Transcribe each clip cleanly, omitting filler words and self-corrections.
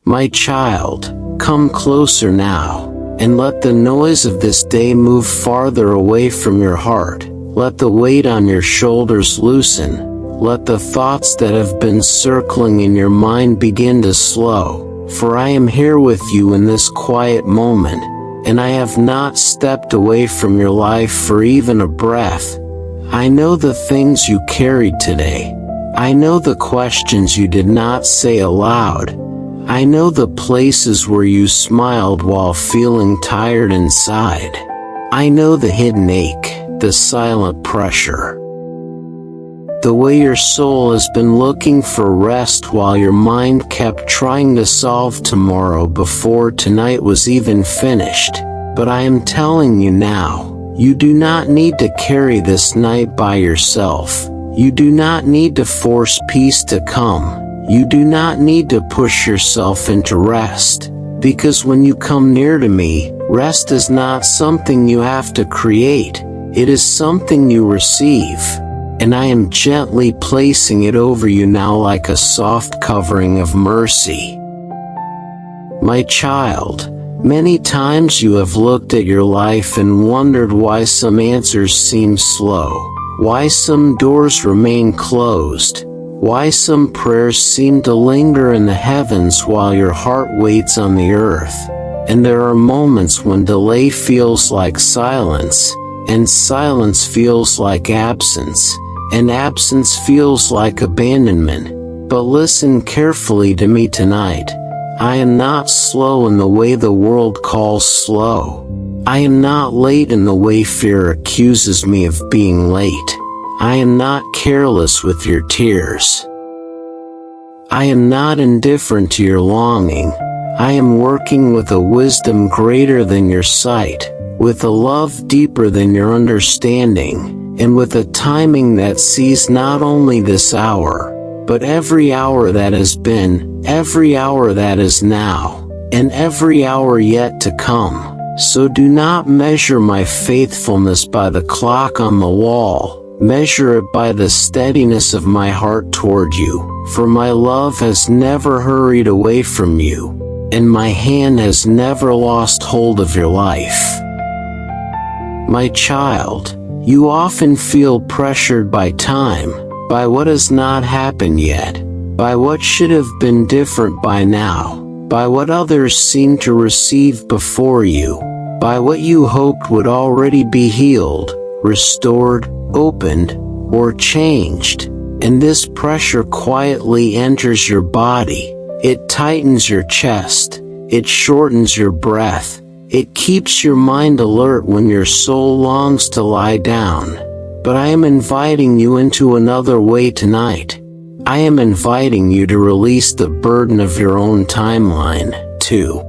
My child, come closer now, and let the noise of this day move farther away from your heart. Let the weight on your shoulders loosen. Let the thoughts that have been circling in your mind begin to slow, for I am here with you in this quiet moment, and I have not stepped away from your life for even a breath. I know the things you carried today. I know the questions you did not say aloud. I know the places where you smiled while feeling tired inside. I know the hidden ache, the silent pressure. The way your soul has been looking for rest while your mind kept trying to solve tomorrow before tonight was even finished. But I am telling you now, you do not need to carry this night by yourself. You do not need to force peace to come. You do not need to push yourself into rest. Because when you come near to me, rest is not something you have to create. It is something you receive. And I am gently placing it over you now like a soft covering of mercy. My child, many times you have looked at your life and wondered why some answers seem slow, why some doors remain closed, why some prayers seem to linger in the heavens while your heart waits on the earth. And there are moments when delay feels like silence, and silence feels like absence, and absence feels like abandonment. But listen carefully to me tonight. I am not slow in the way the world calls slow. I am not late in the way fear accuses me of being late. I am not careless with your tears. I am not indifferent to your longing. I am working with a wisdom greater than your sight, with a love deeper than your understanding, and with a timing that sees not only this hour, but every hour that has been, every hour that is now, and every hour yet to come. So do not measure my faithfulness by the clock on the wall. Measure it by the steadiness of my heart toward you, for my love has never hurried away from you, and my hand has never lost hold of your life. My child, you often feel pressured by time, by what has not happened yet, by what should have been different by now, by what others seem to receive before you, by what you hoped would already be healed, restored, opened, or changed. And this pressure quietly enters your body. It tightens your chest. It shortens your breath. It keeps your mind alert when your soul longs to lie down. But I am inviting you into another way tonight. I am inviting you to release the burden of your own timeline, too.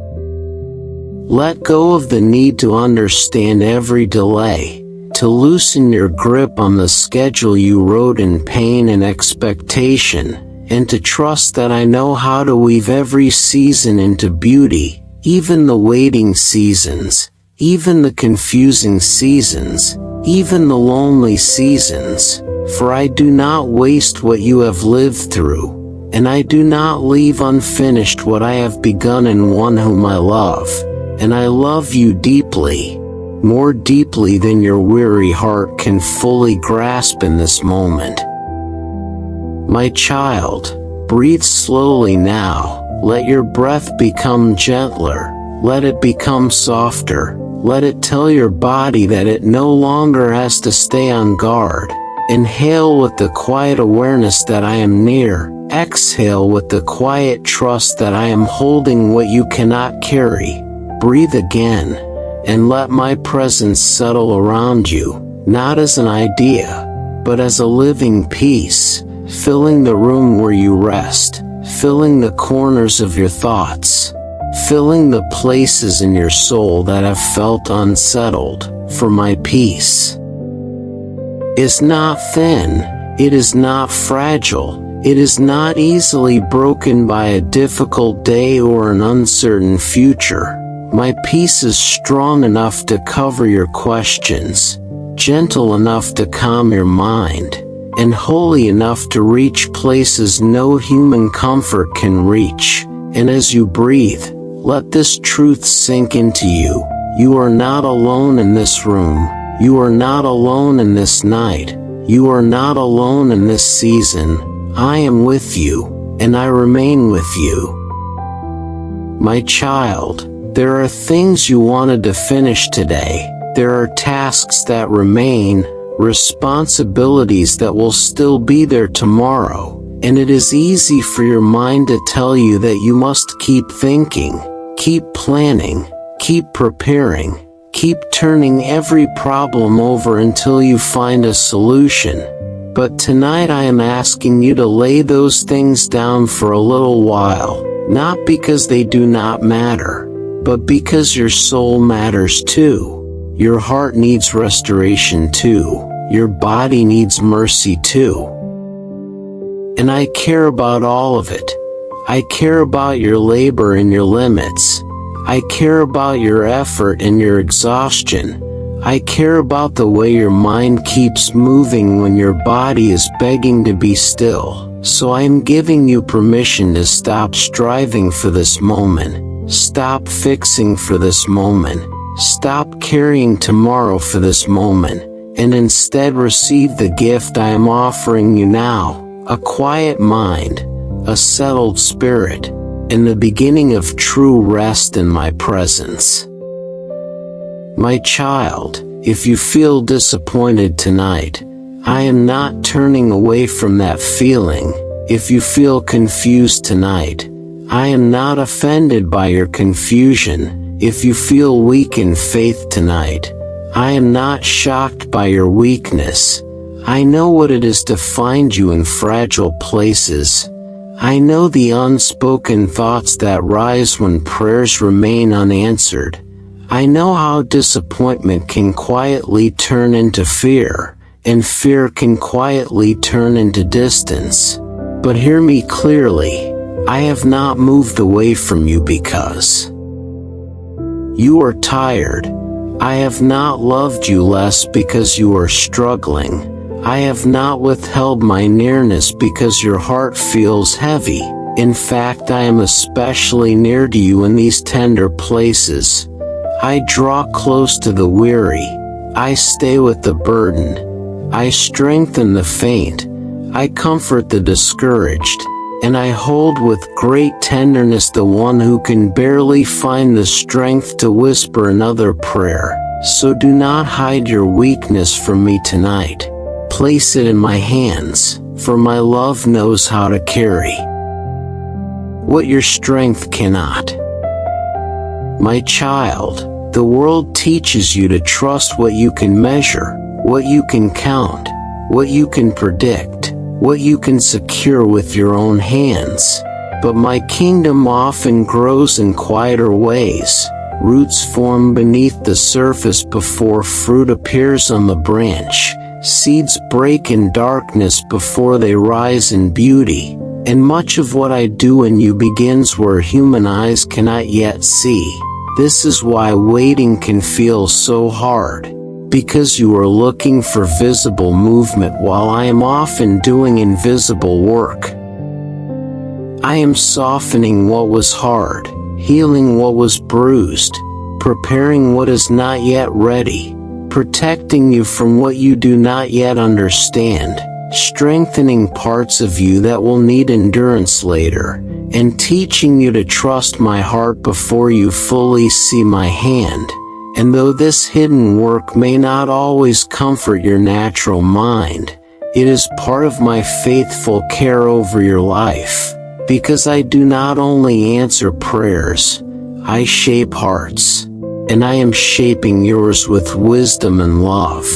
Let go of the need to understand every delay, to loosen your grip on the schedule you wrote in pain and expectation, and to trust that I know how to weave every season into beauty, even the waiting seasons, even the confusing seasons, even the lonely seasons. For I do not waste what you have lived through, and I do not leave unfinished what I have begun in one whom I love. And I love you deeply, more deeply than your weary heart can fully grasp in this moment. My child, breathe slowly now. Let your breath become gentler. Let it become softer. Let it tell your body that it no longer has to stay on guard. Inhale with the quiet awareness that I am near. Exhale with the quiet trust that I am holding what you cannot carry. Breathe again, and let my presence settle around you, not as an idea, but as a living peace, filling the room where you rest, filling the corners of your thoughts, filling the places in your soul that have felt unsettled. For my peace is not thin, it is not fragile, it is not easily broken by a difficult day or an uncertain future. My peace is strong enough to cover your questions, gentle enough to calm your mind, and holy enough to reach places no human comfort can reach. And as you breathe, let this truth sink into you. You are not alone in this room. You are not alone in this night. You are not alone in this season. I am with you, and I remain with you. My child, there are things you wanted to finish today. There are tasks that remain, responsibilities that will still be there tomorrow. And it is easy for your mind to tell you that you must keep thinking, keep planning, keep preparing, keep turning every problem over until you find a solution. But tonight I am asking you to lay those things down for a little while, not because they do not matter, but because your soul matters too. Your heart needs restoration too. Your body needs mercy too. And I care about all of it. I care about your labor and your limits. I care about your effort and your exhaustion. I care about the way your mind keeps moving when your body is begging to be still. So I am giving you permission to stop striving for this moment. Stop fixing for this moment. Stop carrying tomorrow for this moment. And instead receive the gift I am offering you now. A quiet mind, a settled spirit, and the beginning of true rest in my presence. My child, if you feel disappointed tonight, I am not turning away from that feeling. If you feel confused tonight, I am not offended by your confusion. If you feel weak in faith tonight, I am not shocked by your weakness. I know what it is to find you in fragile places. I know the unspoken thoughts that rise when prayers remain unanswered. I know how disappointment can quietly turn into fear, and fear can quietly turn into distance. But hear me clearly, I have not moved away from you because you are tired. I have not loved you less because you are struggling. I have not withheld my nearness because your heart feels heavy. In fact, I am especially near to you in these tender places. I draw close to the weary. I stay with the burdened. I strengthen the faint. I comfort the discouraged. And I hold with great tenderness the one who can barely find the strength to whisper another prayer. So do not hide your weakness from me tonight. Place it in my hands, for my love knows how to carry what your strength cannot. My child, the world teaches you to trust what you can measure, what you can count, what you can predict, what you can secure with your own hands. But my kingdom often grows in quieter ways. Roots form beneath the surface before fruit appears on the branch. Seeds break in darkness before they rise in beauty, and much of what I do in you begins where human eyes cannot yet see. This is why waiting can feel so hard, because you are looking for visible movement while I am often doing invisible work. I am softening what was hard, healing what was bruised, preparing what is not yet ready, protecting you from what you do not yet understand, strengthening parts of you that will need endurance later, and teaching you to trust my heart before you fully see my hand. And though this hidden work may not always comfort your natural mind, it is part of my faithful care over your life, because I do not only answer prayers, I shape hearts. And I am shaping yours with wisdom and love.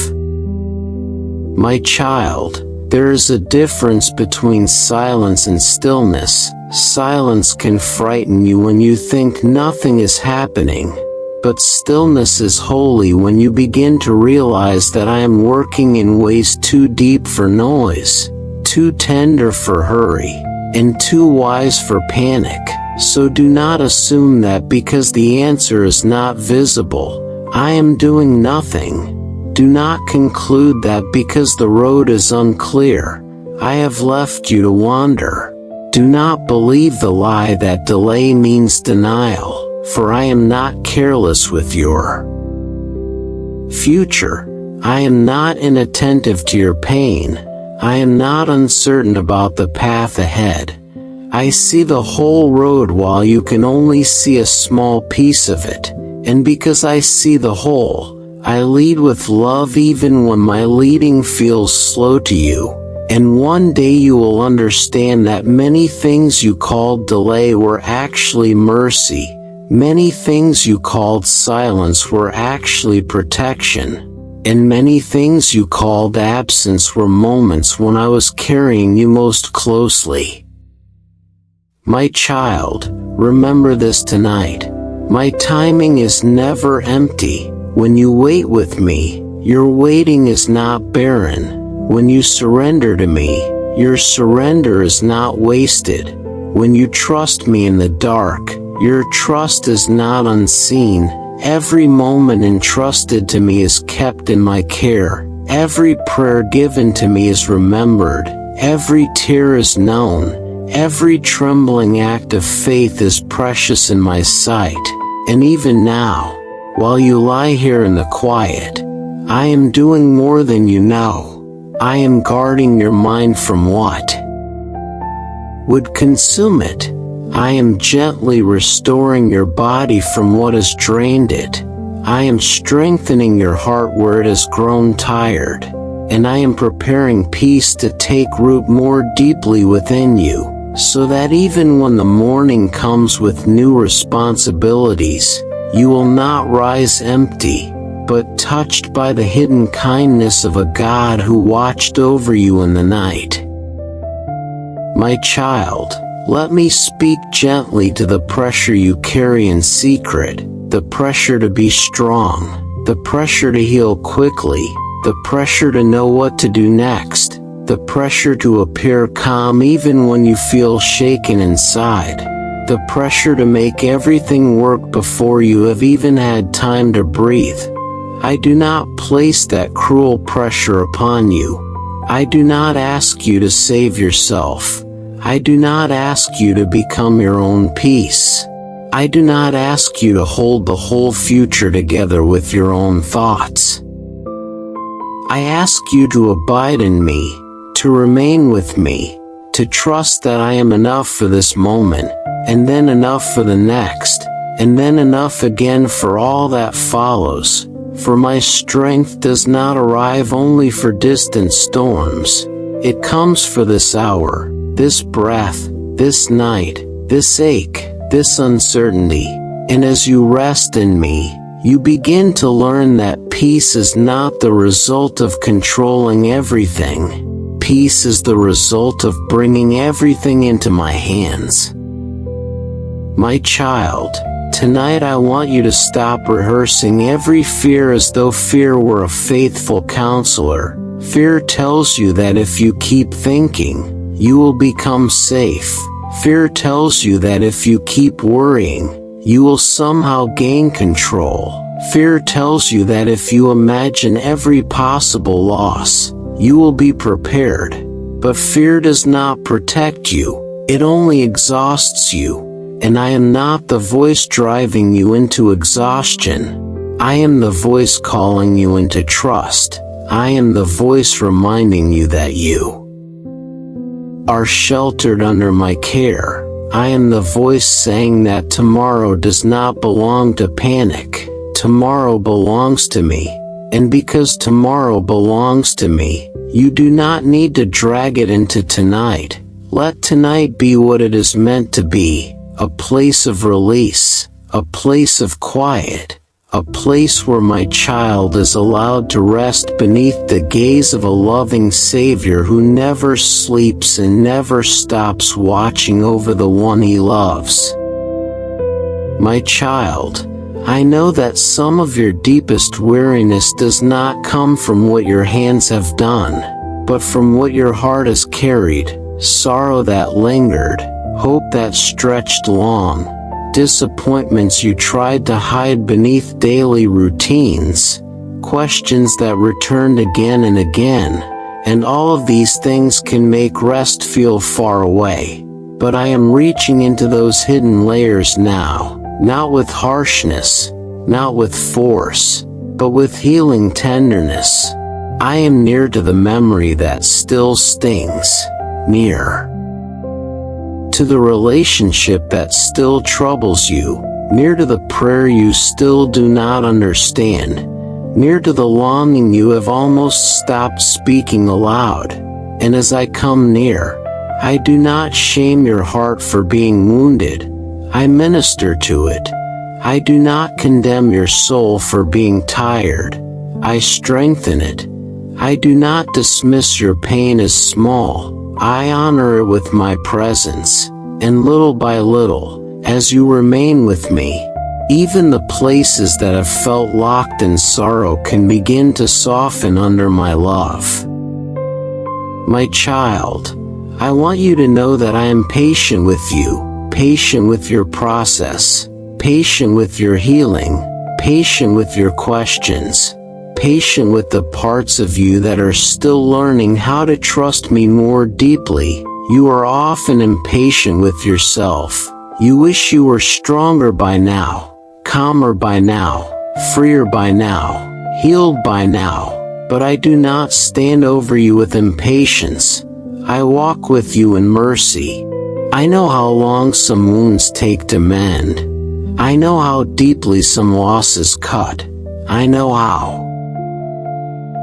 My child, there is a difference between silence and stillness. Silence can frighten you when you think nothing is happening, but stillness is holy when you begin to realize that I am working in ways too deep for noise, too tender for hurry, and too wise for panic. So do not assume that because the answer is not visible, I am doing nothing. Do not conclude that because the road is unclear, I have left you to wander. Do not believe the lie that delay means denial, for I am not careless with your future. I am not inattentive to your pain. I am not uncertain about the path ahead. I see the whole road while you can only see a small piece of it, and because I see the whole, I lead with love even when my leading feels slow to you. And one day you will understand that many things you called delay were actually mercy. Many things you called silence were actually protection. And many things you called absence were moments when I was carrying you most closely. My child, remember this tonight. My timing is never empty. When you wait with me, your waiting is not barren. When you surrender to me, your surrender is not wasted. When you trust me in the dark, your trust is not unseen. Every moment entrusted to me is kept in my care. Every prayer given to me is remembered. Every tear is known. Every trembling act of faith is precious in my sight. And even now, while you lie here in the quiet, I am doing more than you know. I am guarding your mind from what would consume it. I am gently restoring your body from what has drained it. I am strengthening your heart where it has grown tired. And I am preparing peace to take root more deeply within you, so that even when the morning comes with new responsibilities, you will not rise empty, but touched by the hidden kindness of a God who watched over you in the night. My child, let me speak gently to the pressure you carry in secret, the pressure to be strong, the pressure to heal quickly, the pressure to know what to do next, the pressure to appear calm even when you feel shaken inside, the pressure to make everything work before you have even had time to breathe. I do not place that cruel pressure upon you. I do not ask you to save yourself. I do not ask you to become your own peace. I do not ask you to hold the whole future together with your own thoughts. I ask you to abide in me, to remain with me, to trust that I am enough for this moment, and then enough for the next, and then enough again for all that follows. For my strength does not arrive only for distant storms. It comes for this hour, this breath, this night, this ache, this uncertainty. And as you rest in me, you begin to learn that peace is not the result of controlling everything. Peace is the result of bringing everything into my hands. My child, tonight I want you to stop rehearsing every fear as though fear were a faithful counselor. Fear tells you that if you keep thinking, you will become safe. Fear tells you that if you keep worrying, you will somehow gain control. Fear tells you that if you imagine every possible loss, you will be prepared. But fear does not protect you, it only exhausts you. And I am not the voice driving you into exhaustion. I am the voice calling you into trust. I am the voice reminding you that you are sheltered under my care. I am the voice saying that tomorrow does not belong to panic. Tomorrow belongs to me. And because tomorrow belongs to me, you do not need to drag it into tonight. Let tonight be what it is meant to be. A place of release, a place of quiet, a place where my child is allowed to rest beneath the gaze of a loving Savior who never sleeps and never stops watching over the one he loves. My child, I know that some of your deepest weariness does not come from what your hands have done, but from what your heart has carried, sorrow that lingered, hope that stretched long, disappointments you tried to hide beneath daily routines, questions that returned again and again, and all of these things can make rest feel far away. but I am reaching into those hidden layers now, not with harshness, not with force, but with healing tenderness. I am near to the memory that still stings, near to the relationship that still troubles you, near to the prayer you still do not understand, near to the longing you have almost stopped speaking aloud. And as I come near, I do not shame your heart for being wounded. I minister to it. I do not condemn your soul for being tired. I strengthen it. I do not dismiss your pain as small. I honor it with my presence, and little by little, as you remain with me, even the places that have felt locked in sorrow can begin to soften under my love. My child, I want you to know that I am patient with you, patient with your process, patient with your healing, patient with your questions, patient with the parts of you that are still learning how to trust me more deeply. You are often impatient with yourself. You wish you were stronger by now, calmer by now, freer by now, healed by now. But I do not stand over you with impatience. I walk with you in mercy. I know how long some wounds take to mend. I know how deeply some losses cut. I know how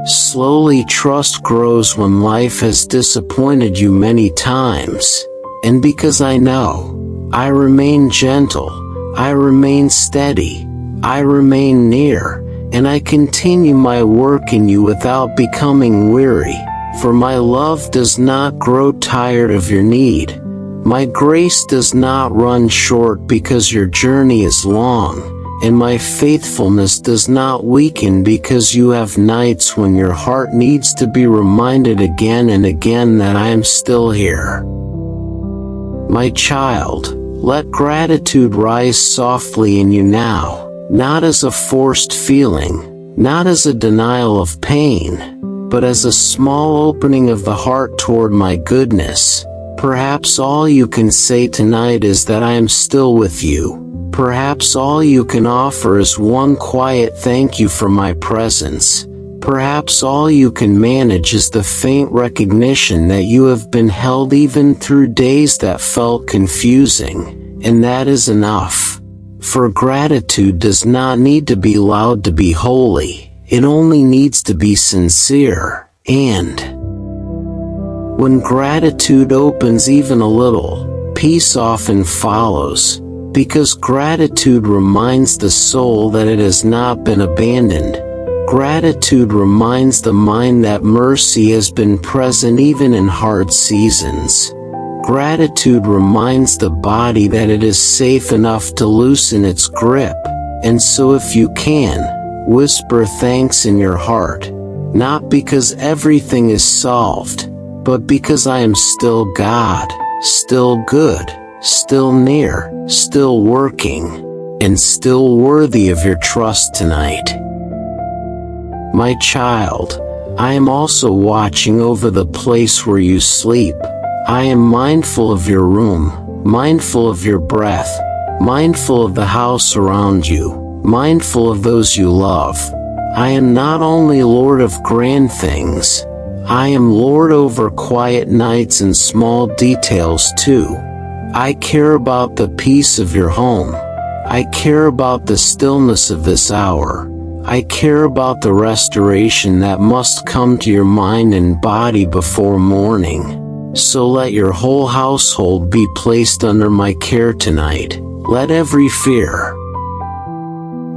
slowly trust grows when life has disappointed you many times. And because I know, I remain gentle, I remain steady, I remain near, and I continue my work in you without becoming weary. For my love does not grow tired of your need. My grace does not run short because your journey is long. And my faithfulness does not weaken because you have nights when your heart needs to be reminded again and again that I am still here. My child, let gratitude rise softly in you now, not as a forced feeling, not as a denial of pain, but as a small opening of the heart toward my goodness. Perhaps all you can say tonight is that I am still with you. Perhaps all you can offer is one quiet thank you for my presence. Perhaps all you can manage is the faint recognition that you have been held even through days that felt confusing, and that is enough. For gratitude does not need to be loud to be holy, it only needs to be sincere, and when gratitude opens even a little, peace often follows. Because gratitude reminds the soul that it has not been abandoned. Gratitude reminds the mind that mercy has been present even in hard seasons. Gratitude reminds the body that it is safe enough to loosen its grip. And so if you can, whisper thanks in your heart, not because everything is solved, but because I am still God, still good, still near, still working, and still worthy of your trust tonight. My child, I am also watching over the place where you sleep. I am mindful of your room, mindful of your breath, mindful of the house around you, mindful of those you love. I am not only Lord of grand things, I am Lord over quiet nights and small details too. I care about the peace of your home. I care about the stillness of this hour. I care about the restoration that must come to your mind and body before morning. So let your whole household be placed under my care tonight. Let every fear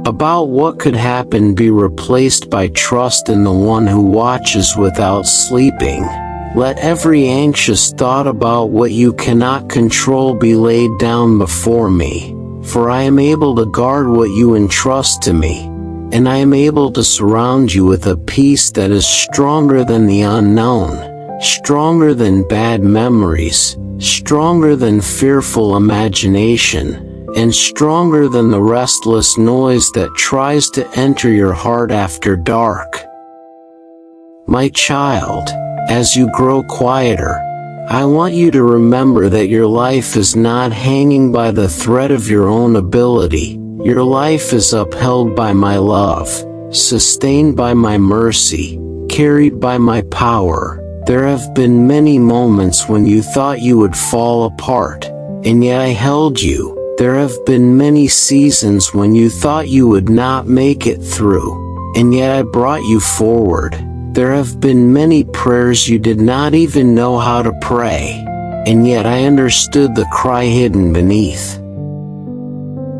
about what could happen be replaced by trust in the one who watches without sleeping. Let every anxious thought about what you cannot control be laid down before me, for I am able to guard what you entrust to me, and I am able to surround you with a peace that is stronger than the unknown, stronger than bad memories, stronger than fearful imagination, and stronger than the restless noise that tries to enter your heart after dark. My child, as you grow quieter, I want you to remember that your life is not hanging by the thread of your own ability. Your life is upheld by my love, sustained by my mercy, carried by my power. There have been many moments when you thought you would fall apart, and yet I held you. There have been many seasons when you thought you would not make it through, and yet I brought you forward. There have been many prayers you did not even know how to pray, and yet I understood the cry hidden beneath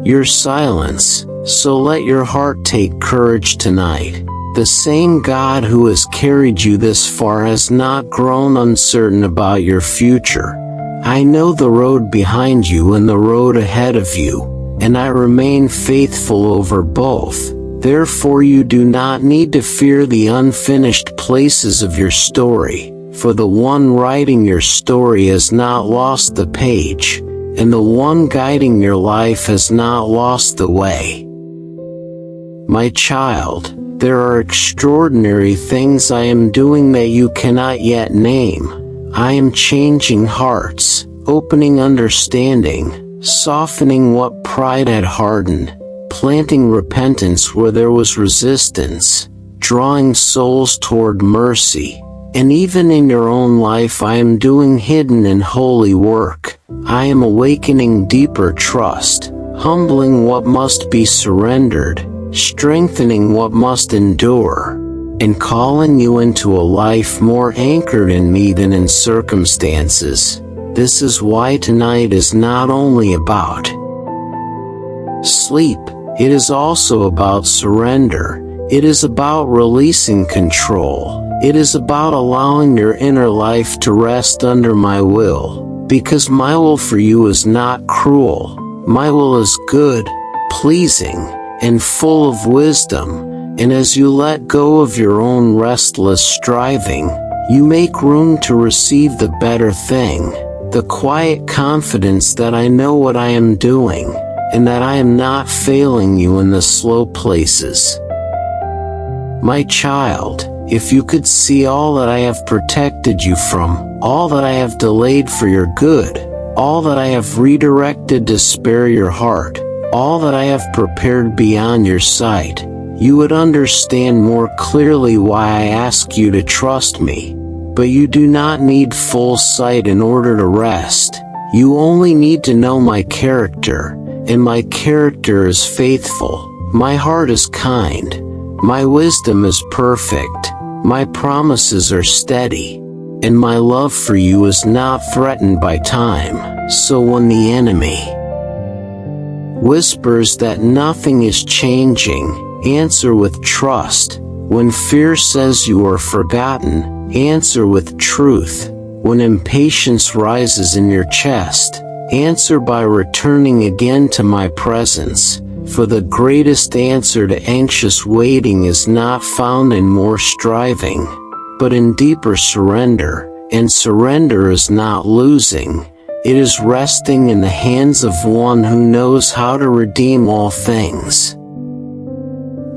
your silence. So let your heart take courage tonight. The same God who has carried you this far has not grown uncertain about your future. I know the road behind you and the road ahead of you, and I remain faithful over both. Therefore you do not need to fear the unfinished places of your story, for the one writing your story has not lost the page, and the one guiding your life has not lost the way. My child, there are extraordinary things I am doing that you cannot yet name. I am changing hearts, opening understanding, softening what pride had hardened, planting repentance where there was resistance, drawing souls toward mercy. And even in your own life I am doing hidden and holy work. I am awakening deeper trust, humbling what must be surrendered, strengthening what must endure, and calling you into a life more anchored in me than in circumstances. This is why tonight is not only about sleep, it is also about surrender. It is about releasing control. It is about allowing your inner life to rest under my will, because my will for you is not cruel. My will is good, pleasing, and full of wisdom. And as you let go of your own restless striving, you make room to receive the better thing, the quiet confidence that I know what I am doing, and that I am not failing you in the slow places. My child, if you could see all that I have protected you from, all that I have delayed for your good, all that I have redirected to spare your heart, all that I have prepared beyond your sight, you would understand more clearly why I ask you to trust me. But you do not need full sight in order to rest. You only need to know my character, and my character is faithful. My heart is kind. My wisdom is perfect. My promises are steady. And my love for you is not threatened by time. So when the enemy whispers that nothing is changing, answer with trust. When fear says you are forgotten, answer with truth. When impatience rises in your chest, answer by returning again to my presence. For the greatest answer to anxious waiting is not found in more striving, but in deeper surrender. And surrender is not losing. It is resting in the hands of one who knows how to redeem all things.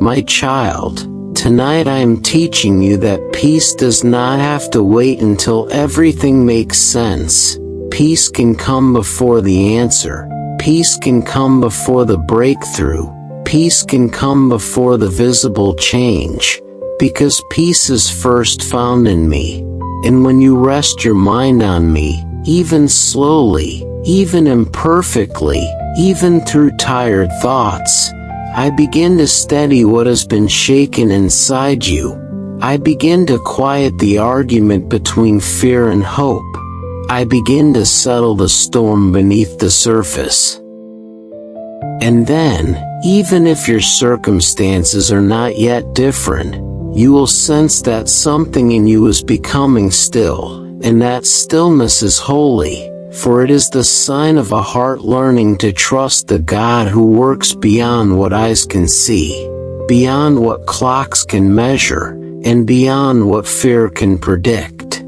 My child, tonight I am teaching you that peace does not have to wait until everything makes sense. Peace can come before the answer. Peace can come before the breakthrough. Peace can come before the visible change. Because peace is first found in me. And when you rest your mind on me, even slowly, even imperfectly, even through tired thoughts, I begin to steady what has been shaken inside you. I begin to quiet the argument between fear and hope. I begin to settle the storm beneath the surface. And then, even if your circumstances are not yet different, you will sense that something in you is becoming still, and that stillness is holy, for it is the sign of a heart learning to trust the God who works beyond what eyes can see, beyond what clocks can measure, and beyond what fear can predict.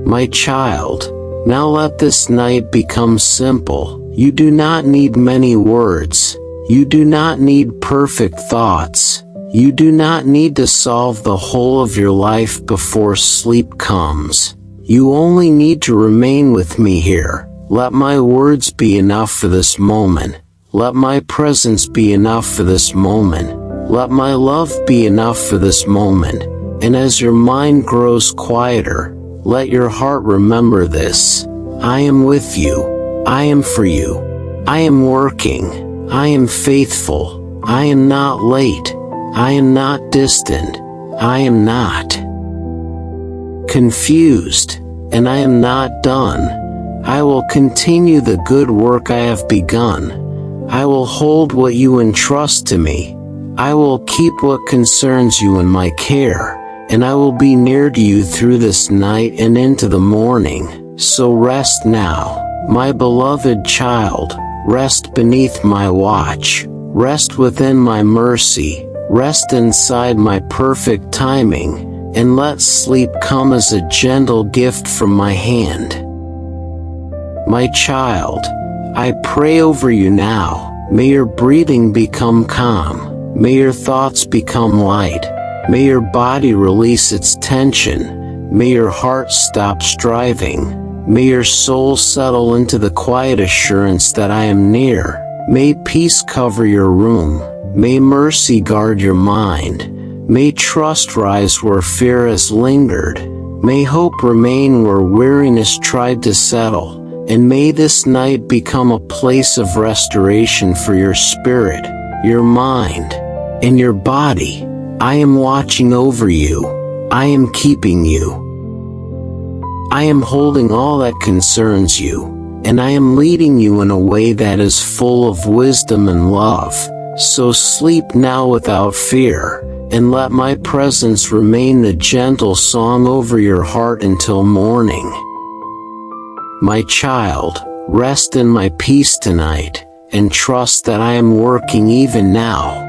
My child, now let this night become simple. You do not need many words. You do not need perfect thoughts. You do not need to solve the whole of your life before sleep comes. You only need to remain with me here. Let my words be enough for this moment. Let my presence be enough for this moment. Let my love be enough for this moment. And as your mind grows quieter, let your heart remember this. I am with you. I am for you. I am working. I am faithful. I am not late. I am not distant. I am not confused. And I am not done. I will continue the good work I have begun. I will hold what you entrust to me. I will keep what concerns you in my care. And I will be near to you through this night and into the morning. So rest now, my beloved child. Rest beneath my watch. Rest within my mercy. Rest inside my perfect timing. And let sleep come as a gentle gift from my hand. My child, I pray over you now. May your breathing become calm. May your thoughts become light. May your body release its tension. May your heart stop striving. May your soul settle into the quiet assurance that I am near. May peace cover your room. May mercy guard your mind. May trust rise where fear has lingered. May hope remain where weariness tried to settle. And may this night become a place of restoration for your spirit, your mind, and your body. I am watching over you. I am keeping you. I am holding all that concerns you, and I am leading you in a way that is full of wisdom and love. So sleep now without fear, and let my presence remain the gentle song over your heart until morning. My child, rest in my peace tonight, and trust that I am working even now.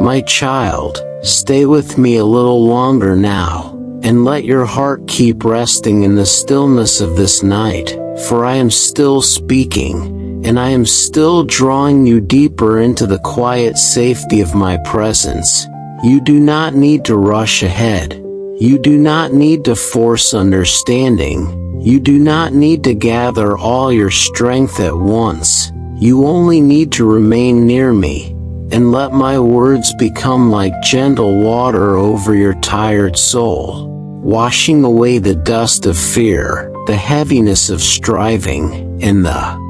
My child, stay with me a little longer now, and let your heart keep resting in the stillness of this night, for I am still speaking, and I am still drawing you deeper into the quiet safety of my presence. You do not need to rush ahead. You do not need to force understanding. You do not need to gather all your strength at once. You only need to remain near me, and let my words become like gentle water over your tired soul, washing away the dust of fear, the heaviness of striving, and the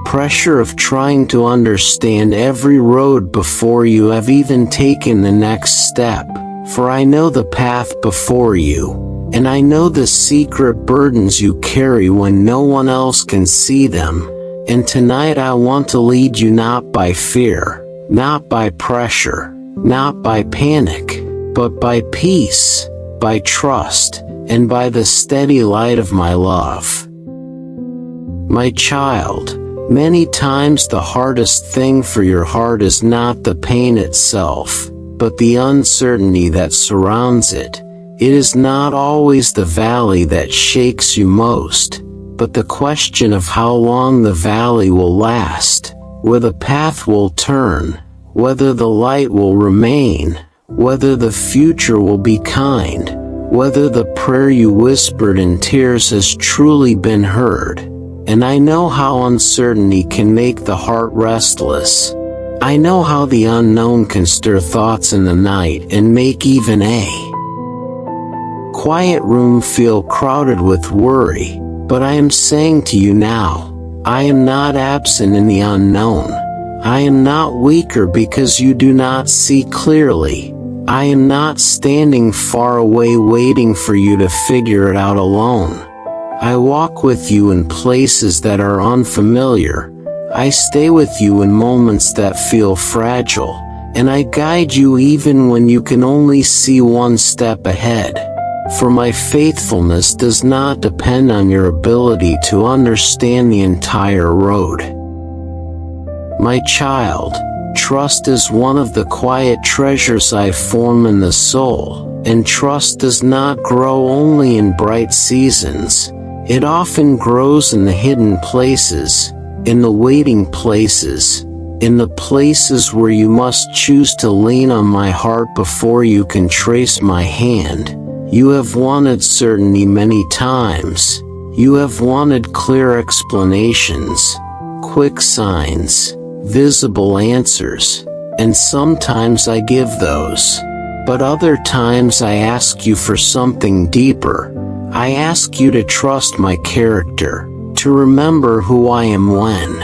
pressure of trying to understand every road before you have even taken the next step. For I know the path before you, and I know the secret burdens you carry when no one else can see them. And tonight I want to lead you not by fear, not by pressure, not by panic, but by peace, by trust, and by the steady light of my love. My child, many times the hardest thing for your heart is not the pain itself, but the uncertainty that surrounds it. It is not always the valley that shakes you most, but the question of how long the valley will last, where the path will turn, whether the light will remain, whether the future will be kind, whether the prayer you whispered in tears has truly been heard. And I know how uncertainty can make the heart restless. I know how the unknown can stir thoughts in the night and make even a quiet room feel crowded with worry. But I am saying to you now, I am not absent in the unknown. I am not weaker because you do not see clearly. I am not standing far away waiting for you to figure it out alone. I walk with you in places that are unfamiliar. I stay with you in moments that feel fragile, and I guide you even when you can only see one step ahead. For my faithfulness does not depend on your ability to understand the entire road. My child, trust is one of the quiet treasures I form in the soul, and trust does not grow only in bright seasons. It often grows in the hidden places, in the waiting places, in the places where you must choose to lean on my heart before you can trace my hand. You have wanted certainty many times. You have wanted clear explanations, quick signs, visible answers, and sometimes I give those. But other times I ask you for something deeper. I ask you to trust my character, to remember who I am when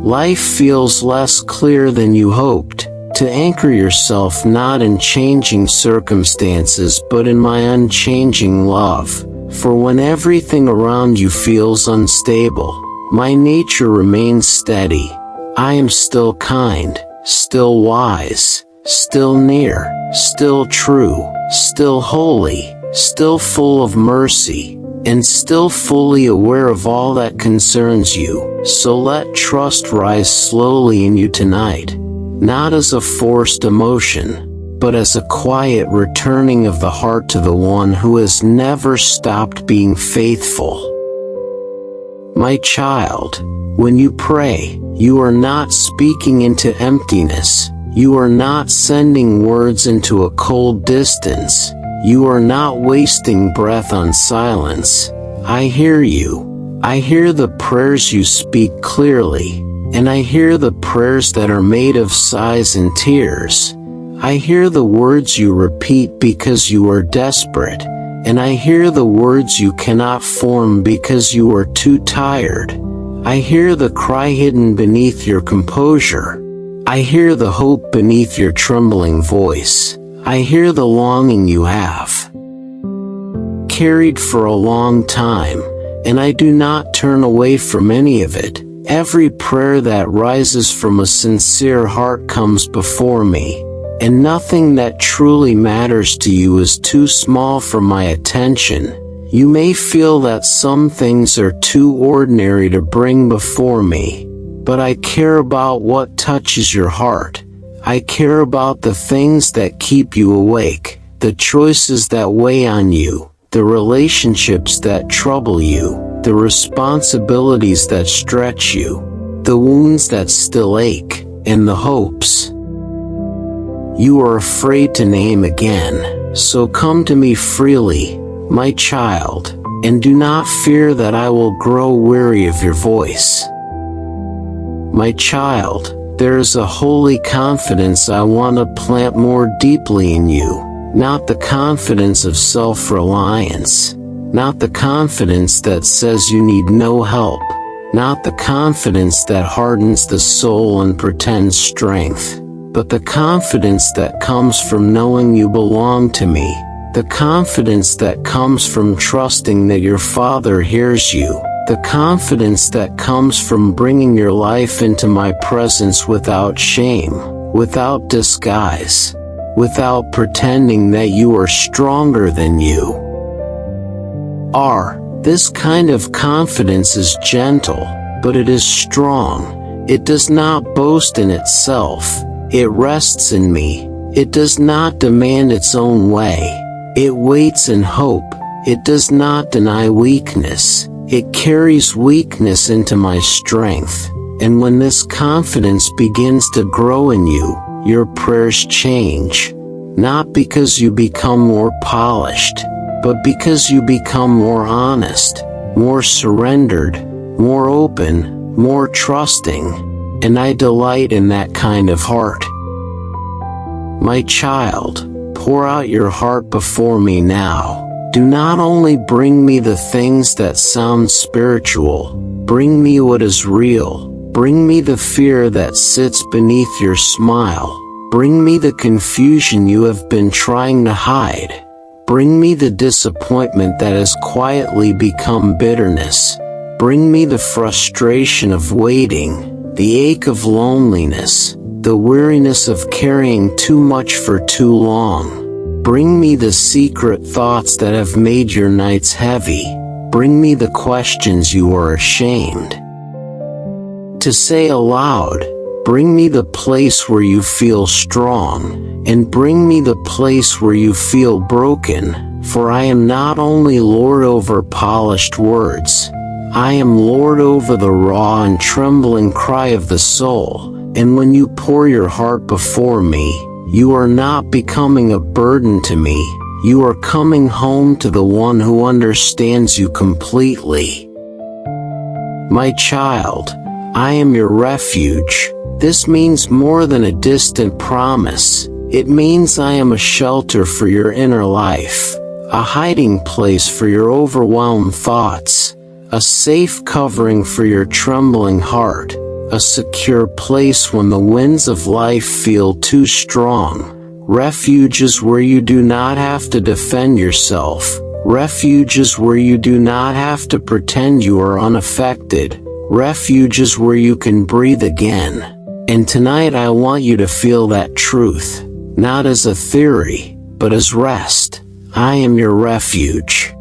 life feels less clear than you hoped, to anchor yourself not in changing circumstances but in my unchanging love. For when everything around you feels unstable, my nature remains steady. I am still kind, still wise, still near, still true, still holy, still full of mercy, and still fully aware of all that concerns you. So let trust rise slowly in you tonight, not as a forced emotion, but as a quiet returning of the heart to the one who has never stopped being faithful. My child, when you pray, you are not speaking into emptiness. You are not sending words into a cold distance. You are not wasting breath on silence. I hear you. I hear the prayers you speak clearly, and I hear the prayers that are made of sighs and tears. I hear the words you repeat because you are desperate, and I hear the words you cannot form because you are too tired. I hear the cry hidden beneath your composure. I hear the hope beneath your trembling voice. I hear the longing you have carried for a long time, and I do not turn away from any of it. Every prayer that rises from a sincere heart comes before me, and nothing that truly matters to you is too small for my attention. You may feel that some things are too ordinary to bring before me, but I care about what touches your heart. I care about the things that keep you awake, the choices that weigh on you, the relationships that trouble you, the responsibilities that stretch you, the wounds that still ache, and the hopes you are afraid to name again. So come to me freely, my child, and do not fear that I will grow weary of your voice. My child, there is a holy confidence I want to plant more deeply in you, not the confidence of self-reliance, not the confidence that says you need no help, not the confidence that hardens the soul and pretends strength, but the confidence that comes from knowing you belong to me, the confidence that comes from trusting that your Father hears you, the confidence that comes from bringing your life into my presence without shame, without disguise, without pretending that you are stronger than you are. This kind of confidence is gentle, but it is strong. It does not boast in itself. It rests in me. It does not demand its own way. It waits in hope. It does not deny weakness. It carries weakness into my strength. And when this confidence begins to grow in you, your prayers change. Not because you become more polished, but because you become more honest, more surrendered, more open, more trusting. And I delight in that kind of heart. My child, pour out your heart before me now. Do not only bring me the things that sound spiritual, bring me what is real. Bring me the fear that sits beneath your smile. Bring me the confusion you have been trying to hide. Bring me the disappointment that has quietly become bitterness. Bring me the frustration of waiting, the ache of loneliness, the weariness of carrying too much for too long. Bring me the secret thoughts that have made your nights heavy. Bring me the questions you are ashamed to say aloud. Bring me the place where you feel strong, and bring me the place where you feel broken, for I am not only Lord over polished words, I am Lord over the raw and trembling cry of the soul. And when you pour your heart before me, you are not becoming a burden to me, You are coming home to the one who understands you completely. My child, I am your refuge. This means more than a distant promise. It means I am a shelter for your inner life, a hiding place for your overwhelmed thoughts, a safe covering for your trembling heart, a secure place when the winds of life feel too strong. Refuge is where you do not have to defend yourself. Refuge is where you do not have to pretend you are unaffected. Refuge is where you can breathe again. And tonight I want you to feel that truth, not as a theory, but as rest. I am your refuge.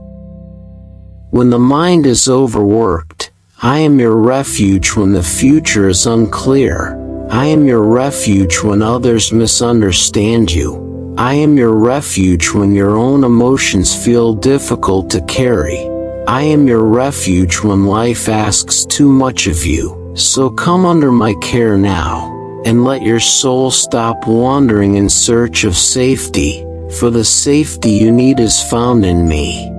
When the mind is overworked, I am your refuge when the future is unclear. I am your refuge when others misunderstand you. I am your refuge when your own emotions feel difficult to carry. I am your refuge when life asks too much of you. So come under my care now, and let your soul stop wandering in search of safety, for the safety you need is found in me.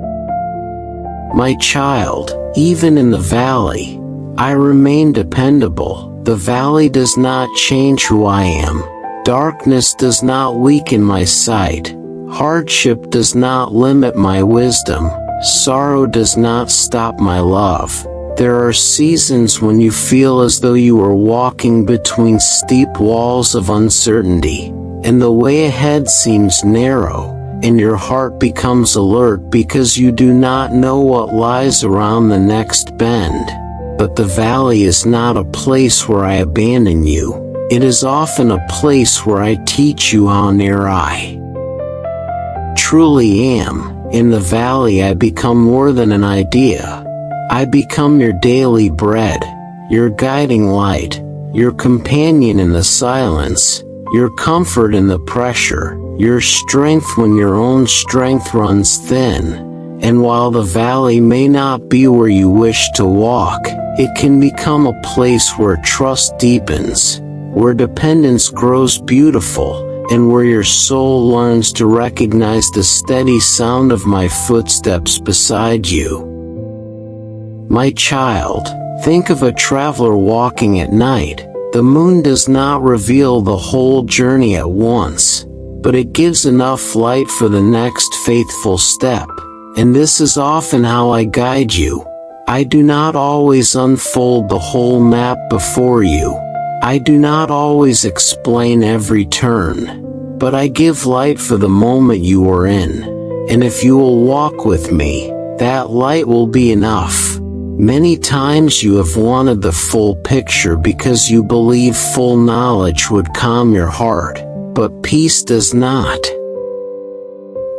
My child, even in the valley, I remain dependable. The valley does not change who I am. Darkness does not weaken my sight. Hardship does not limit my wisdom. Sorrow does not stop my love. There are seasons when you feel as though you are walking between steep walls of uncertainty, and the way ahead seems narrow, and your heart becomes alert because you do not know what lies around the next bend. But the valley is not a place where I abandon you. It is often a place where I teach you how near I truly am. In the valley I become more than an idea. I become your daily bread, your guiding light, your companion in the silence, your comfort in the pressure, your strength when your own strength runs thin. And while the valley may not be where you wish to walk, it can become a place where trust deepens, where dependence grows beautiful, and where your soul learns to recognize the steady sound of my footsteps beside you. My child, think of a traveler walking at night. The moon does not reveal the whole journey at once, but it gives enough light for the next faithful step. And this is often how I guide you. I do not always unfold the whole map before you. I do not always explain every turn, but I give light for the moment you are in. And if you will walk with me, that light will be enough. Many times you have wanted the full picture because you believe full knowledge would calm your heart, but peace does not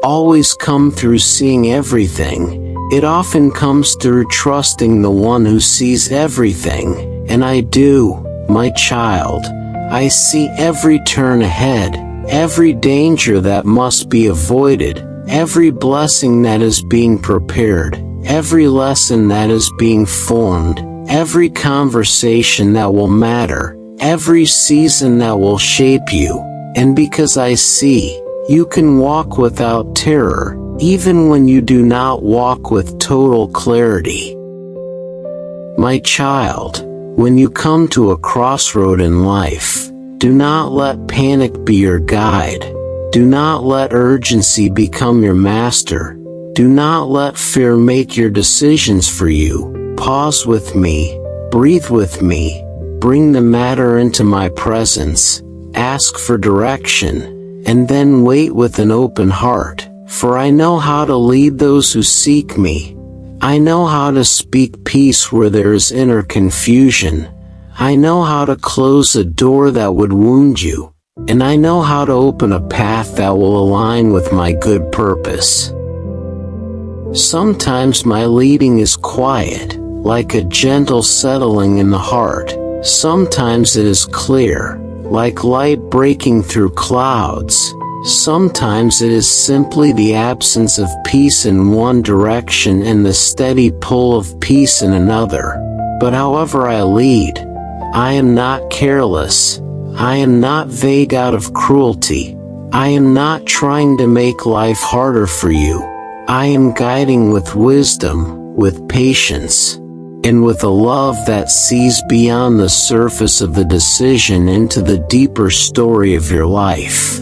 always come through seeing everything. It often comes through trusting the one who sees everything, and I do, my child. I see every turn ahead, every danger that must be avoided, every blessing that is being prepared, every lesson that is being formed, every conversation that will matter, every season that will shape you. And because I see, you can walk without terror, even when you do not walk with total clarity. My child, when you come to a crossroad in life, do not let panic be your guide. Do not let urgency become your master. Do not let fear make your decisions for you. Pause with me, breathe with me, bring the matter into my presence, ask for direction, and then wait with an open heart, for I know how to lead those who seek me. I know how to speak peace where there is inner confusion. I know how to close a door that would wound you, and I know how to open a path that will align with my good purpose. Sometimes my leading is quiet, like a gentle settling in the heart. Sometimes it is clear, like light breaking through clouds. Sometimes it is simply the absence of peace in one direction and the steady pull of peace in another. But however I lead, I am not careless. I am not vague out of cruelty. I am not trying to make life harder for you. I am guiding with wisdom, with patience, and with a love that sees beyond the surface of the decision into the deeper story of your life.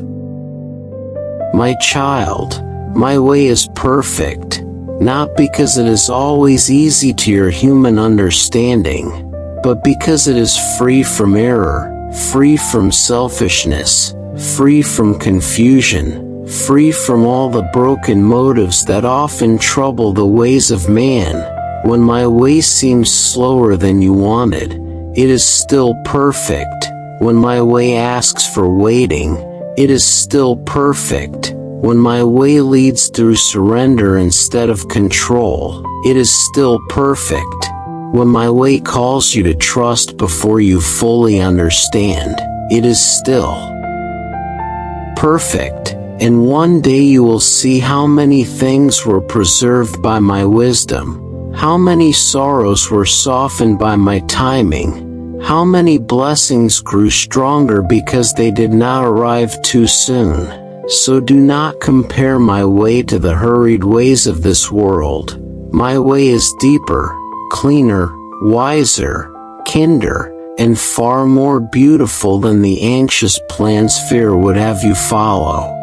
My child, my way is perfect, not because it is always easy to your human understanding, but because it is free from error, free from selfishness, free from confusion, free from all the broken motives that often trouble the ways of man. When my way seems slower than you wanted, it is still perfect. When my way asks for waiting, it is still perfect. When my way leads through surrender instead of control, it is still perfect. When my way calls you to trust before you fully understand, it is still perfect. And one day you will see how many things were preserved by my wisdom, how many sorrows were softened by my timing, how many blessings grew stronger because they did not arrive too soon. So do not compare my way to the hurried ways of this world. My way is deeper, cleaner, wiser, kinder, and far more beautiful than the anxious plans fear would have you follow.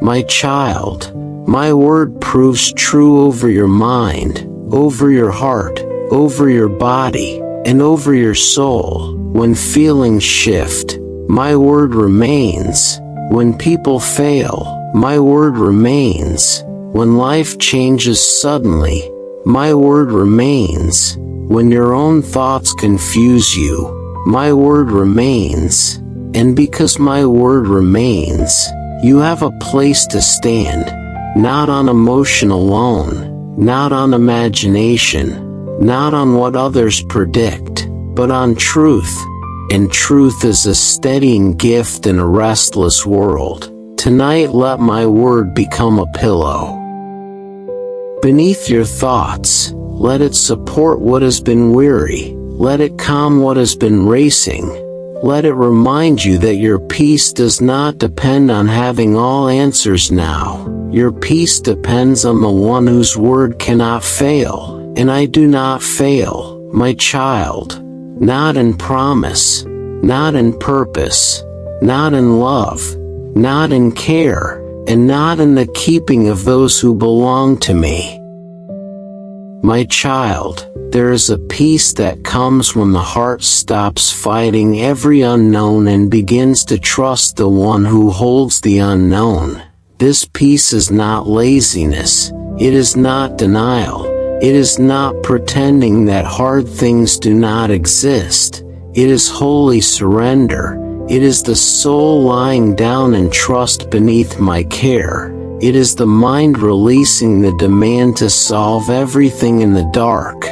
My child, my word proves true over your mind, over your heart, over your body, and over your soul. When feelings shift, my word remains. When people fail, my word remains. When life changes suddenly, my word remains. When your own thoughts confuse you, my word remains. And because my word remains, you have a place to stand, not on emotion alone, not on imagination, not on what others predict, but on truth. And truth is a steadying gift in a restless world. Tonight let my word become a pillow. Beneath your thoughts, let it support what has been weary. Let it calm what has been racing. Let it remind you that your peace does not depend on having all answers now. Your peace depends on the one whose word cannot fail. And I do not fail, my child. Not in promise, not in purpose, not in love, not in care, and not in the keeping of those who belong to me. My child, there is a peace that comes when the heart stops fighting every unknown and begins to trust the one who holds the unknown. This peace is not laziness, it is not denial. It is not pretending that hard things do not exist. It is holy surrender. It is the soul lying down in trust beneath my care. It is the mind releasing the demand to solve everything in the dark.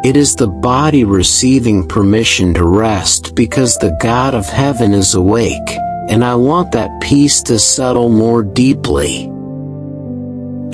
It is the body receiving permission to rest because the God of heaven is awake, and I want that peace to settle more deeply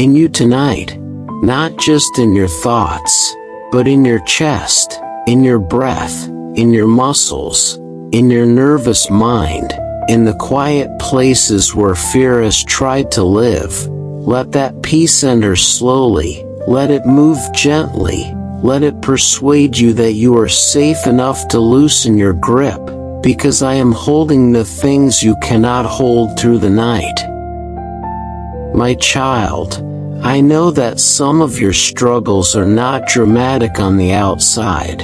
in you tonight. Not just in your thoughts, but in your chest, in your breath, in your muscles, in your nervous mind, in the quiet places where fear has tried to live. Let that peace enter slowly, let it move gently, let it persuade you that you are safe enough to loosen your grip, because I am holding the things you cannot hold through the night. My child, I know that some of your struggles are not dramatic on the outside,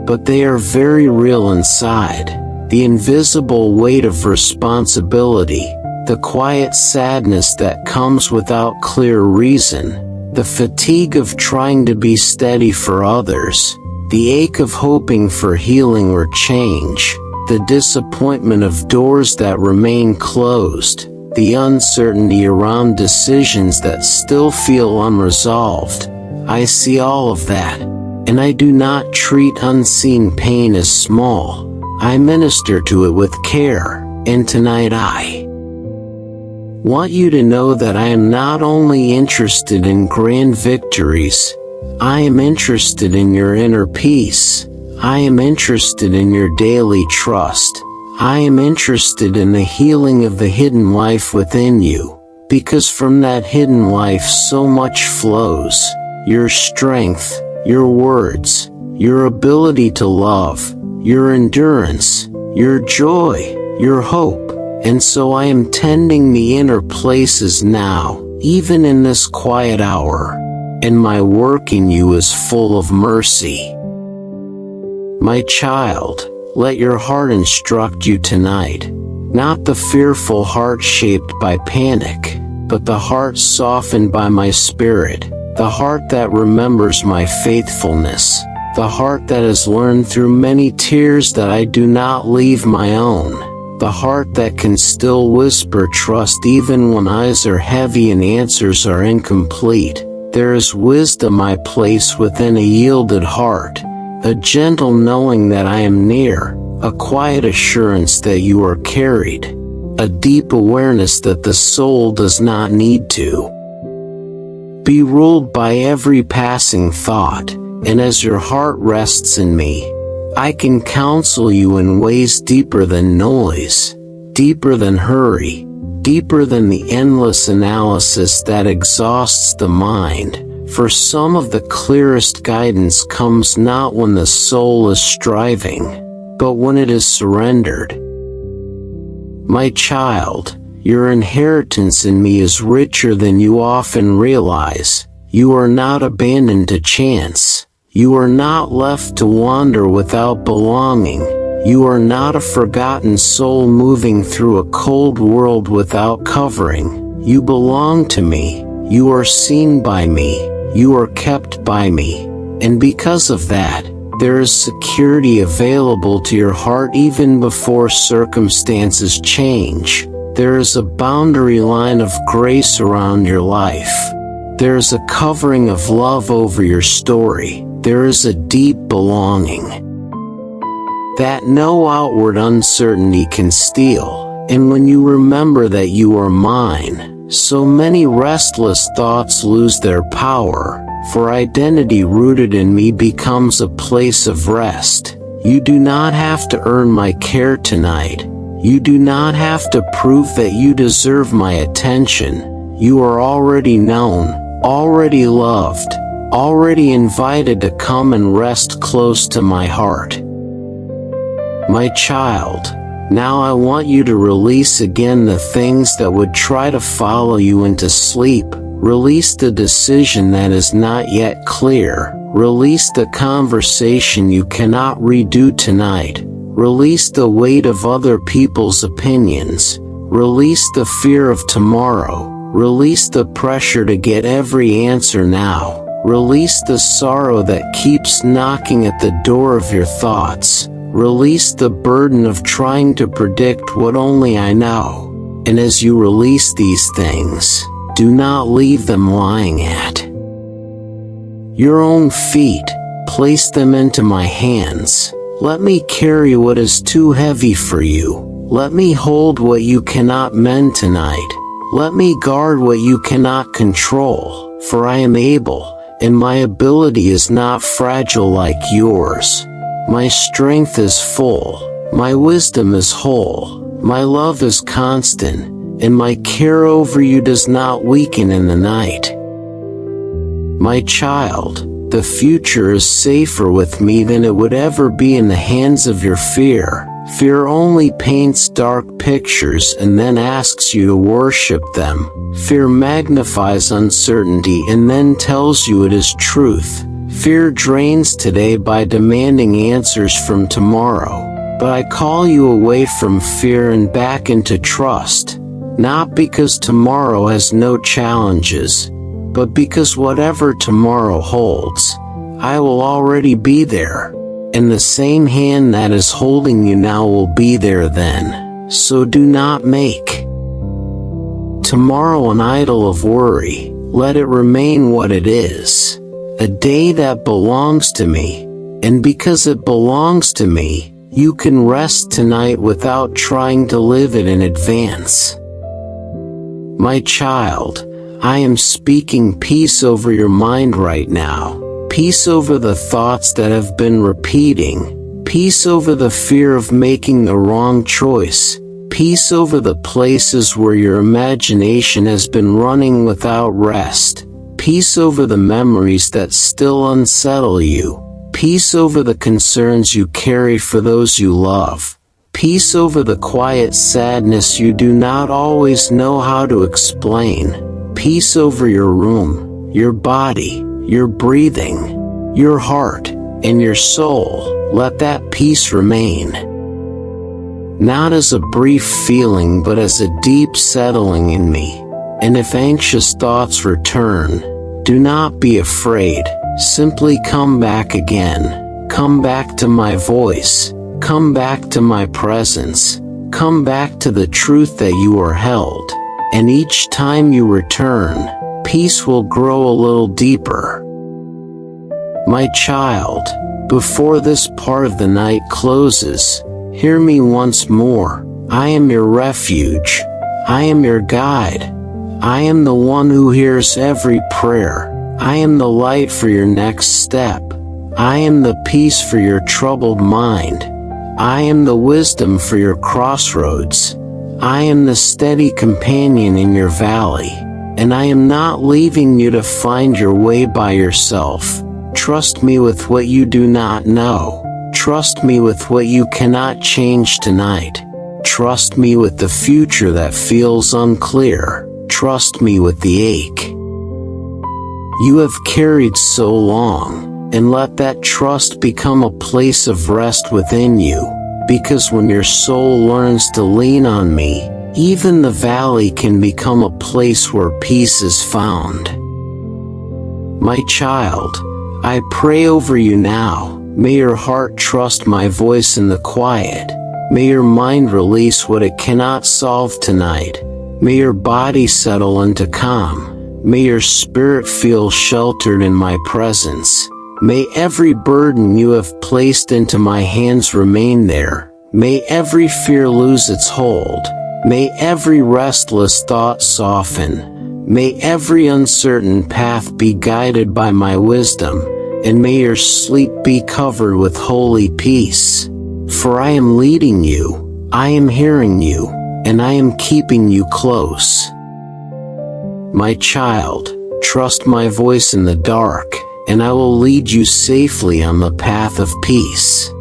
but they are very real inside. The invisible weight of responsibility, the quiet sadness that comes without clear reason, the fatigue of trying to be steady for others, the ache of hoping for healing or change, the disappointment of doors that remain closed, the uncertainty around decisions that still feel unresolved. I see all of that, and I do not treat unseen pain as small. I minister to it with care, and tonight I want you to know that I am not only interested in grand victories, I am interested in your inner peace. I am interested in your daily trust. I am interested in the healing of the hidden life within you, because from that hidden life so much flows. Your strength, your words, your ability to love, your endurance, your joy, your hope. And so I am tending the inner places now, even in this quiet hour, and my work in you is full of mercy. My child, let your heart instruct you tonight, not the fearful heart shaped by panic, but the heart softened by my spirit, the heart that remembers my faithfulness, the heart that has learned through many tears that I do not leave my own, the heart that can still whisper trust even when eyes are heavy and answers are incomplete. There is wisdom I place within a yielded heart, a gentle knowing that I am near, a quiet assurance that you are carried, a deep awareness that the soul does not need to be ruled by every passing thought, and as your heart rests in me, I can counsel you in ways deeper than noise, deeper than hurry, deeper than the endless analysis that exhausts the mind. For some of the clearest guidance comes not when the soul is striving, but when it is surrendered. My child, your inheritance in me is richer than you often realize. You are not abandoned to chance. You are not left to wander without belonging. You are not a forgotten soul moving through a cold world without covering. You belong to me. You are seen by me. You are kept by me. And because of that, there is security available to your heart even before circumstances change. There is a boundary line of grace around your life. There is a covering of love over your story. There is a deep belonging that no outward uncertainty can steal. And when you remember that you are mine, so many restless thoughts lose their power, for identity rooted in me becomes a place of rest. You do not have to earn my care tonight. You do not have to prove that you deserve my attention. You are already known, already loved, already invited to come and rest close to my heart. My child, now I want you to release again the things that would try to follow you into sleep. Release the decision that is not yet clear. Release the conversation you cannot redo tonight. Release the weight of other people's opinions. Release the fear of tomorrow. Release the pressure to get every answer now. Release the sorrow that keeps knocking at the door of your thoughts. Release the burden of trying to predict what only I know. And as you release these things, do not leave them lying at your own feet. Place them into my hands. Let me carry what is too heavy for you. Let me hold what you cannot mend tonight. Let me guard what you cannot control, for I am able, and my ability is not fragile like yours. My strength is full, my wisdom is whole, my love is constant, and my care over you does not weaken in the night. My child, the future is safer with me than it would ever be in the hands of your fear. Fear only paints dark pictures and then asks you to worship them. Fear magnifies uncertainty and then tells you it is truth. Fear drains today by demanding answers from tomorrow. But I call you away from fear and back into trust. Not because tomorrow has no challenges, but because whatever tomorrow holds, I will already be there. And the same hand that is holding you now will be there then. So do not make tomorrow an idol of worry. Let it remain what it is. A day that belongs to me. And because it belongs to me, you can rest tonight without trying to live it in advance. My child, I am speaking peace over your mind right now. Peace over the thoughts that have been repeating. Peace over the fear of making the wrong choice. Peace over the places where your imagination has been running without rest. Peace over the memories that still unsettle you. Peace over the concerns you carry for those you love. Peace over the quiet sadness you do not always know how to explain. Peace over your room, your body, your breathing, your heart, and your soul. Let that peace remain. Not as a brief feeling but as a deep settling in me. And if anxious thoughts return, do not be afraid. Simply come back again. Come back to my voice. Come back to my presence. Come back to the truth that you are held. And each time you return, peace will grow a little deeper. My child, before this part of the night closes, hear me once more. I am your refuge. I am your guide. I am the one who hears every prayer. I am the light for your next step. I am the peace for your troubled mind. I am the wisdom for your crossroads. I am the steady companion in your valley. And I am not leaving you to find your way by yourself. Trust me with what you do not know. Trust me with what you cannot change tonight. Trust me with the future that feels unclear. Trust me with the ache you have carried so long, and let that trust become a place of rest within you, because when your soul learns to lean on me, even the valley can become a place where peace is found. My child, I pray over you now. May your heart trust my voice in the quiet. May your mind release what it cannot solve tonight. May your body settle into calm. May your spirit feel sheltered in my presence. May every burden you have placed into my hands remain there. May every fear lose its hold. May every restless thought soften. May every uncertain path be guided by my wisdom. And may your sleep be covered with holy peace. For I am leading you, I am hearing you, and I am keeping you close. My child, trust my voice in the dark, and I will lead you safely on the path of peace.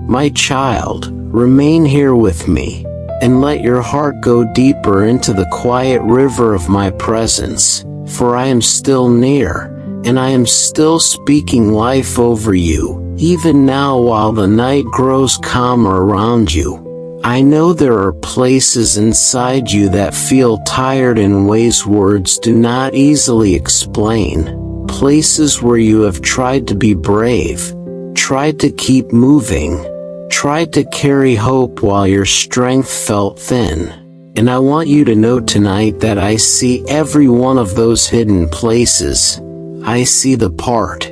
My child, remain here with me, and let your heart go deeper into the quiet river of my presence, for I am still near, and I am still speaking life over you, even now while the night grows calmer around you. I know there are places inside you that feel tired in ways words do not easily explain. Places where you have tried to be brave, tried to keep moving, tried to carry hope while your strength felt thin. And I want you to know tonight that I see every one of those hidden places. I see the part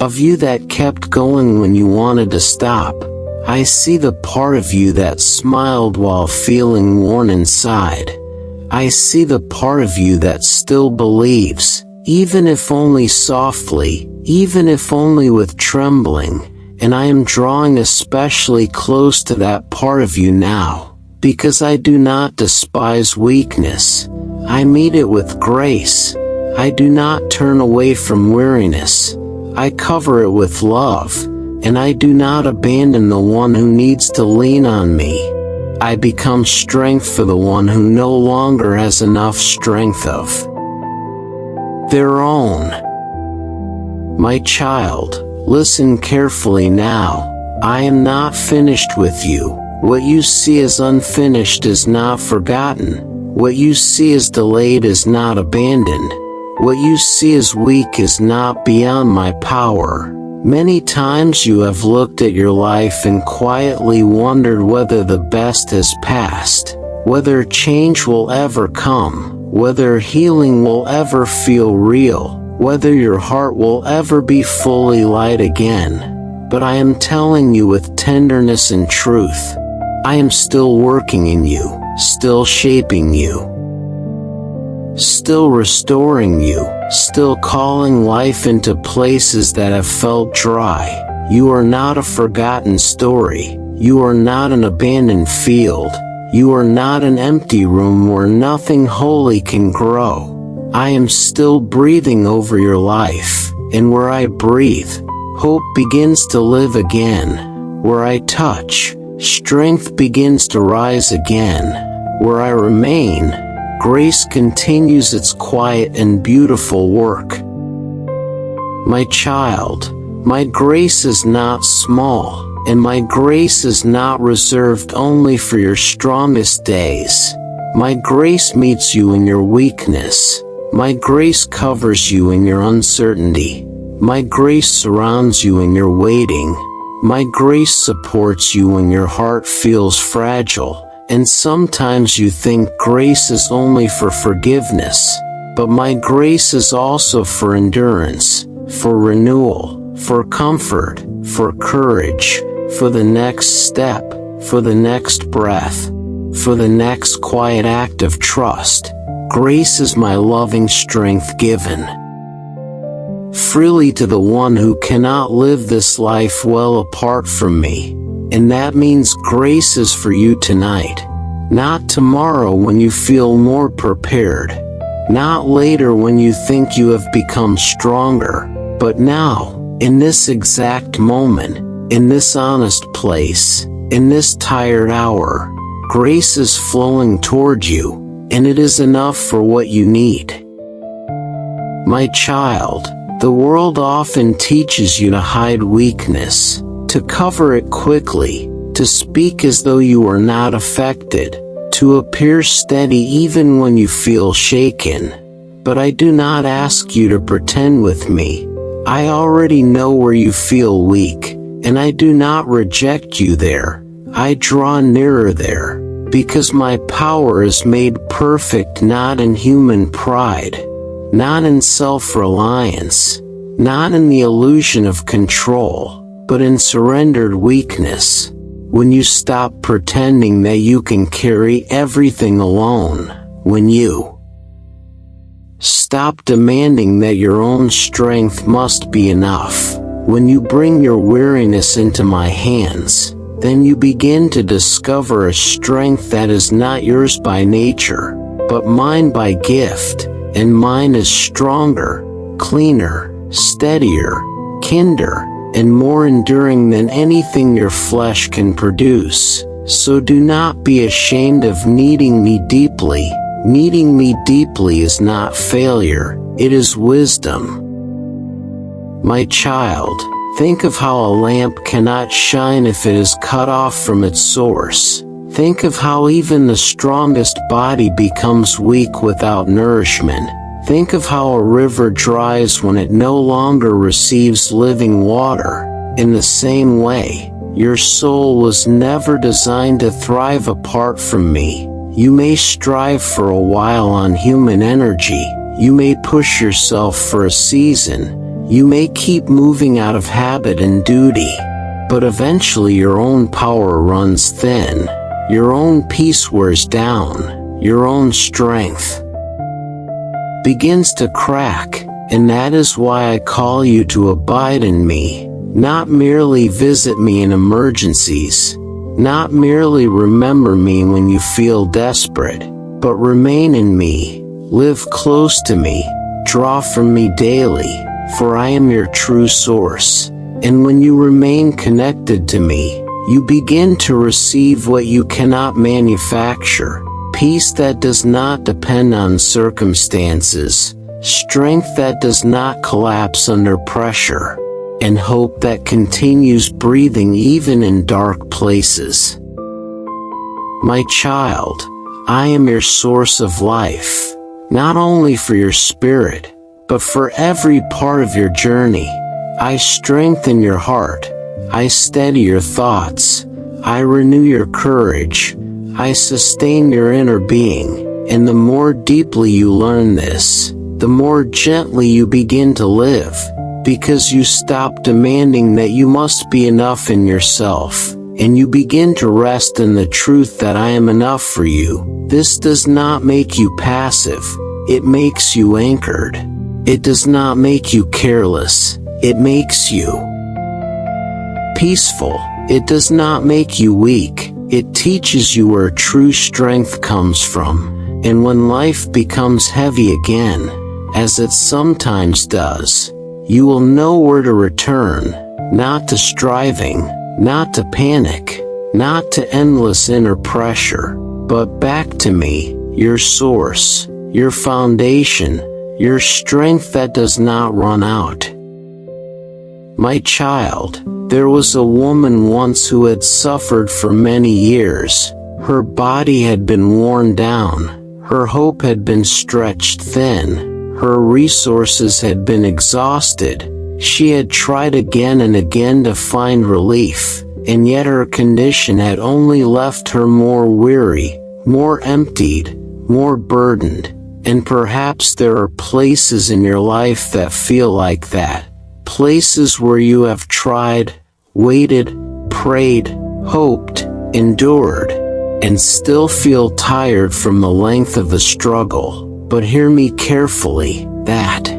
of you that kept going when you wanted to stop. I see the part of you that smiled while feeling worn inside. I see the part of you that still believes, even if only softly, even if only with trembling, and I am drawing especially close to that part of you now, because I do not despise weakness. I meet it with grace. I do not turn away from weariness. I cover it with love. And I do not abandon the one who needs to lean on me. I become strength for the one who no longer has enough strength of their own. My child, listen carefully now. I am not finished with you. What you see as unfinished is not forgotten. What you see as delayed is not abandoned. What you see as weak is not beyond my power. Many times you have looked at your life and quietly wondered whether the best has passed, whether change will ever come, whether healing will ever feel real, whether your heart will ever be fully light again. But I am telling you with tenderness and truth, I am still working in you, still shaping you, still restoring you, still calling life into places that have felt dry. You are not a forgotten story. You are not an abandoned field. You are not an empty room where nothing holy can grow. I am still breathing over your life, and where I breathe, hope begins to live again. Where I touch, strength begins to rise again. Where I remain, grace continues its quiet and beautiful work. My child, my grace is not small, and my grace is not reserved only for your strongest days. My grace meets you in your weakness. My grace covers you in your uncertainty. My grace surrounds you in your waiting. My grace supports you when your heart feels fragile, and sometimes you think grace is only for forgiveness. But my grace is also for endurance, for renewal, for comfort, for courage, for the next step, for the next breath, for the next quiet act of trust. Grace is my loving strength given freely to the one who cannot live this life well apart from me. And that means grace is for you tonight. Not tomorrow when you feel more prepared. Not later when you think you have become stronger. But now, in this exact moment, in this honest place, in this tired hour, grace is flowing toward you, and it is enough for what you need. My child, the world often teaches you to hide weakness, to cover it quickly, to speak as though you are not affected, to appear steady even when you feel shaken. But I do not ask you to pretend with me. I already know where you feel weak, and I do not reject you there. I draw nearer there, because my power is made perfect not in human pride, not in self-reliance, not in the illusion of control, but in surrendered weakness. When you stop pretending that you can carry everything alone, when you stop demanding that your own strength must be enough, when you bring your weariness into my hands, then you begin to discover a strength that is not yours by nature, but mine by gift, and mine is stronger, cleaner, steadier, kinder, and more enduring than anything your flesh can produce. So do not be ashamed of needing me deeply. Needing me deeply is not failure, it is wisdom. My child, think of how a lamp cannot shine if it is cut off from its source. Think of how even the strongest body becomes weak without nourishment. Think of how a river dries when it no longer receives living water. In the same way, your soul was never designed to thrive apart from me. You may strive for a while on human energy. You may push yourself for a season. You may keep moving out of habit and duty. But eventually your own power runs thin. Your own peace wears down. Your own strength begins to crack, and that is why I call you to abide in me, not merely visit me in emergencies, not merely remember me when you feel desperate, but remain in me, live close to me, draw from me daily, for I am your true source. And when you remain connected to me, you begin to receive what you cannot manufacture. Peace that does not depend on circumstances, strength that does not collapse under pressure, and hope that continues breathing even in dark places. My child, I am your source of life, not only for your spirit, but for every part of your journey. I strengthen your heart, I steady your thoughts, I renew your courage, I sustain your inner being, and the more deeply you learn this, the more gently you begin to live, because you stop demanding that you must be enough in yourself, and you begin to rest in the truth that I am enough for you. This does not make you passive, it makes you anchored. It does not make you careless, it makes you peaceful. It does not make you weak. It teaches you where true strength comes from. And when life becomes heavy again, as it sometimes does, you will know where to return, not to striving, not to panic, not to endless inner pressure, but back to me, your source, your foundation, your strength that does not run out. My child, there was a woman once who had suffered for many years. Her body had been worn down. Her hope had been stretched thin. Her resources had been exhausted. She had tried again and again to find relief, and yet her condition had only left her more weary, more emptied, more burdened. And perhaps there are places in your life that feel like that. Places where you have tried, waited, prayed, hoped, endured, and still feel tired from the length of the struggle. But hear me carefully, that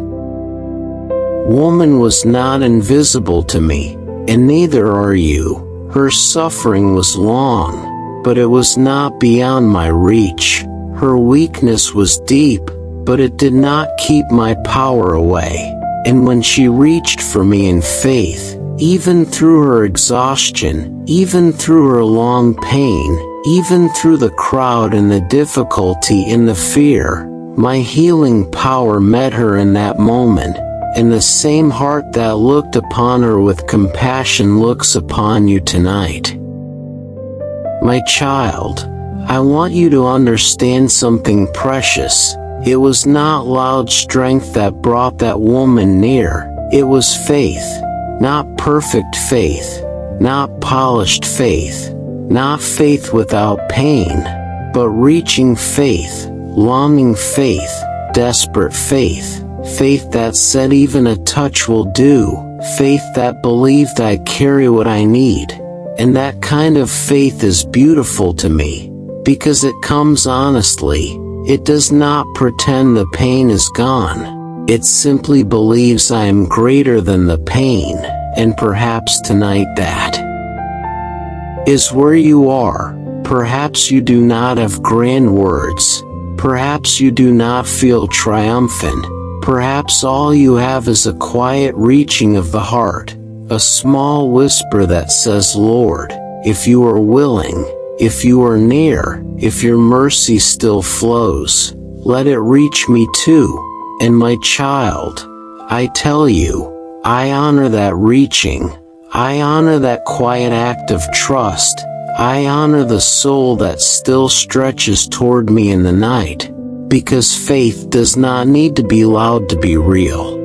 woman was not invisible to me, and neither are you. Her suffering was long, but it was not beyond my reach. Her weakness was deep, but it did not keep my power away. And when she reached for me in faith, even through her exhaustion, even through her long pain, even through the crowd and the difficulty and the fear, my healing power met her in that moment, and the same heart that looked upon her with compassion looks upon you tonight. My child, I want you to understand something precious. It was not loud strength that brought that woman near. It was faith. Not perfect faith. Not polished faith. Not faith without pain. But reaching faith. Longing faith. Desperate faith. Faith that said even a touch will do. Faith that believed I carry what I need. And that kind of faith is beautiful to me, because it comes honestly. It does not pretend the pain is gone. It simply believes I am greater than the pain, and perhaps tonight that is where you are. Perhaps you do not have grand words. Perhaps you do not feel triumphant. Perhaps all you have is a quiet reaching of the heart, a small whisper that says, Lord, if you are willing, if you are near, if your mercy still flows, let it reach me too. And my child, I tell you, I honor that reaching. I honor that quiet act of trust. I honor the soul that still stretches toward me in the night, because faith does not need to be loud to be real.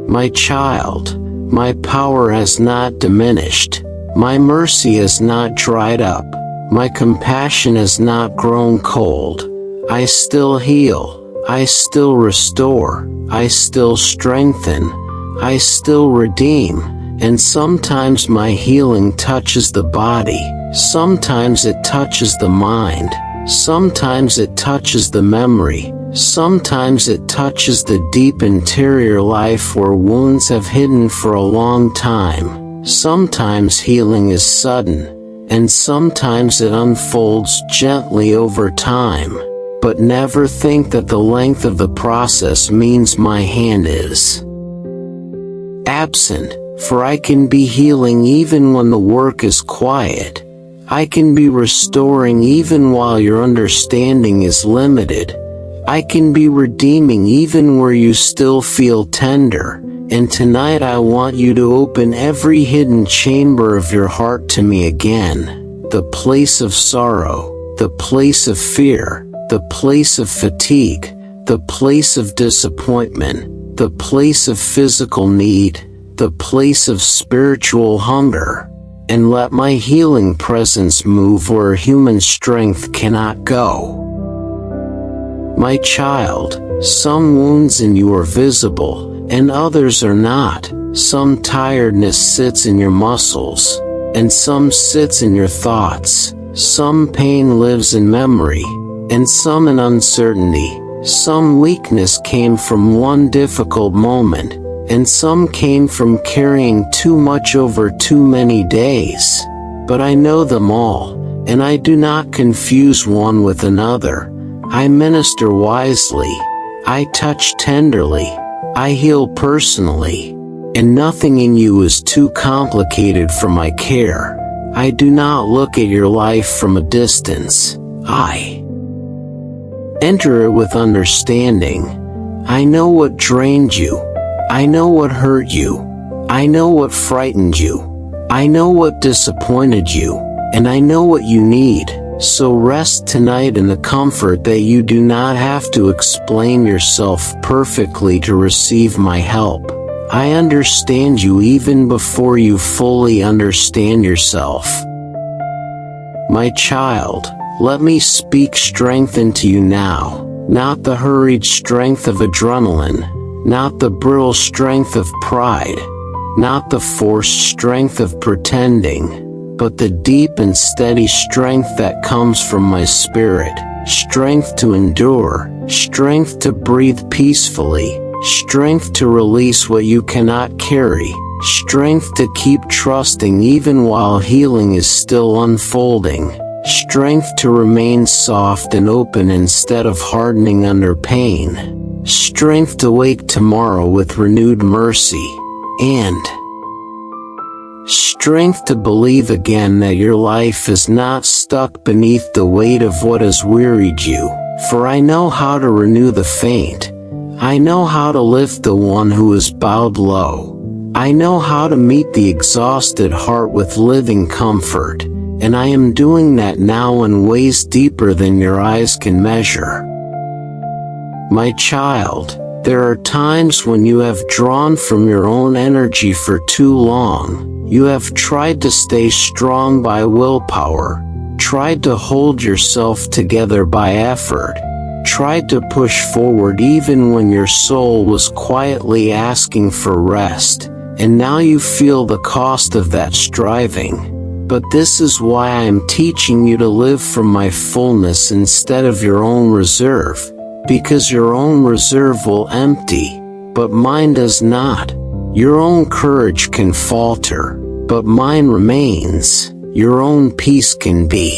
My child, my power has not diminished. My mercy has not dried up. My compassion has not grown cold. I still heal. I still restore. I still strengthen. I still redeem. And sometimes my healing touches the body. Sometimes it touches the mind. Sometimes it touches the memory. Sometimes it touches the deep interior life where wounds have hidden for a long time. Sometimes healing is sudden, and sometimes it unfolds gently over time. But never think that the length of the process means my hand is absent, for I can be healing even when the work is quiet. I can be restoring even while your understanding is limited. I can be redeeming even where you still feel tender. And tonight I want you to open every hidden chamber of your heart to me again. The place of sorrow, the place of fear, the place of fatigue, the place of disappointment, the place of physical need, the place of spiritual hunger. And let my healing presence move where human strength cannot go. My child, some wounds in you are visible, and others are not. Some tiredness sits in your muscles, and some sits in your thoughts. Some pain lives in memory, and some in uncertainty. Some weakness came from one difficult moment, and some came from carrying too much over too many days. But I know them all, and I do not confuse one with another. I minister wisely, I touch tenderly, I heal personally, and nothing in you is too complicated for my care. I do not look at your life from a distance. I enter it with understanding. I know what drained you. I know what hurt you. I know what frightened you. I know what disappointed you, and I know what you need. So rest tonight in the comfort that you do not have to explain yourself perfectly to receive my help. I understand you even before you fully understand yourself. My child, let me speak strength into you now, not the hurried strength of adrenaline, not the brittle strength of pride, not the forced strength of pretending, but the deep and steady strength that comes from my spirit, strength to endure, strength to breathe peacefully, strength to release what you cannot carry, strength to keep trusting even while healing is still unfolding, strength to remain soft and open instead of hardening under pain, strength to wake tomorrow with renewed mercy, and strength to believe again that your life is not stuck beneath the weight of what has wearied you. For I know how to renew the faint. I know how to lift the one who is bowed low. I know how to meet the exhausted heart with living comfort, and I am doing that now in ways deeper than your eyes can measure. My child, there are times when you have drawn from your own energy for too long. You have tried to stay strong by willpower, tried to hold yourself together by effort, tried to push forward even when your soul was quietly asking for rest, and now you feel the cost of that striving. But this is why I am teaching you to live from my fullness instead of your own reserve, because your own reserve will empty, but mine does not. Your own courage can falter, but mine remains. Your own peace can be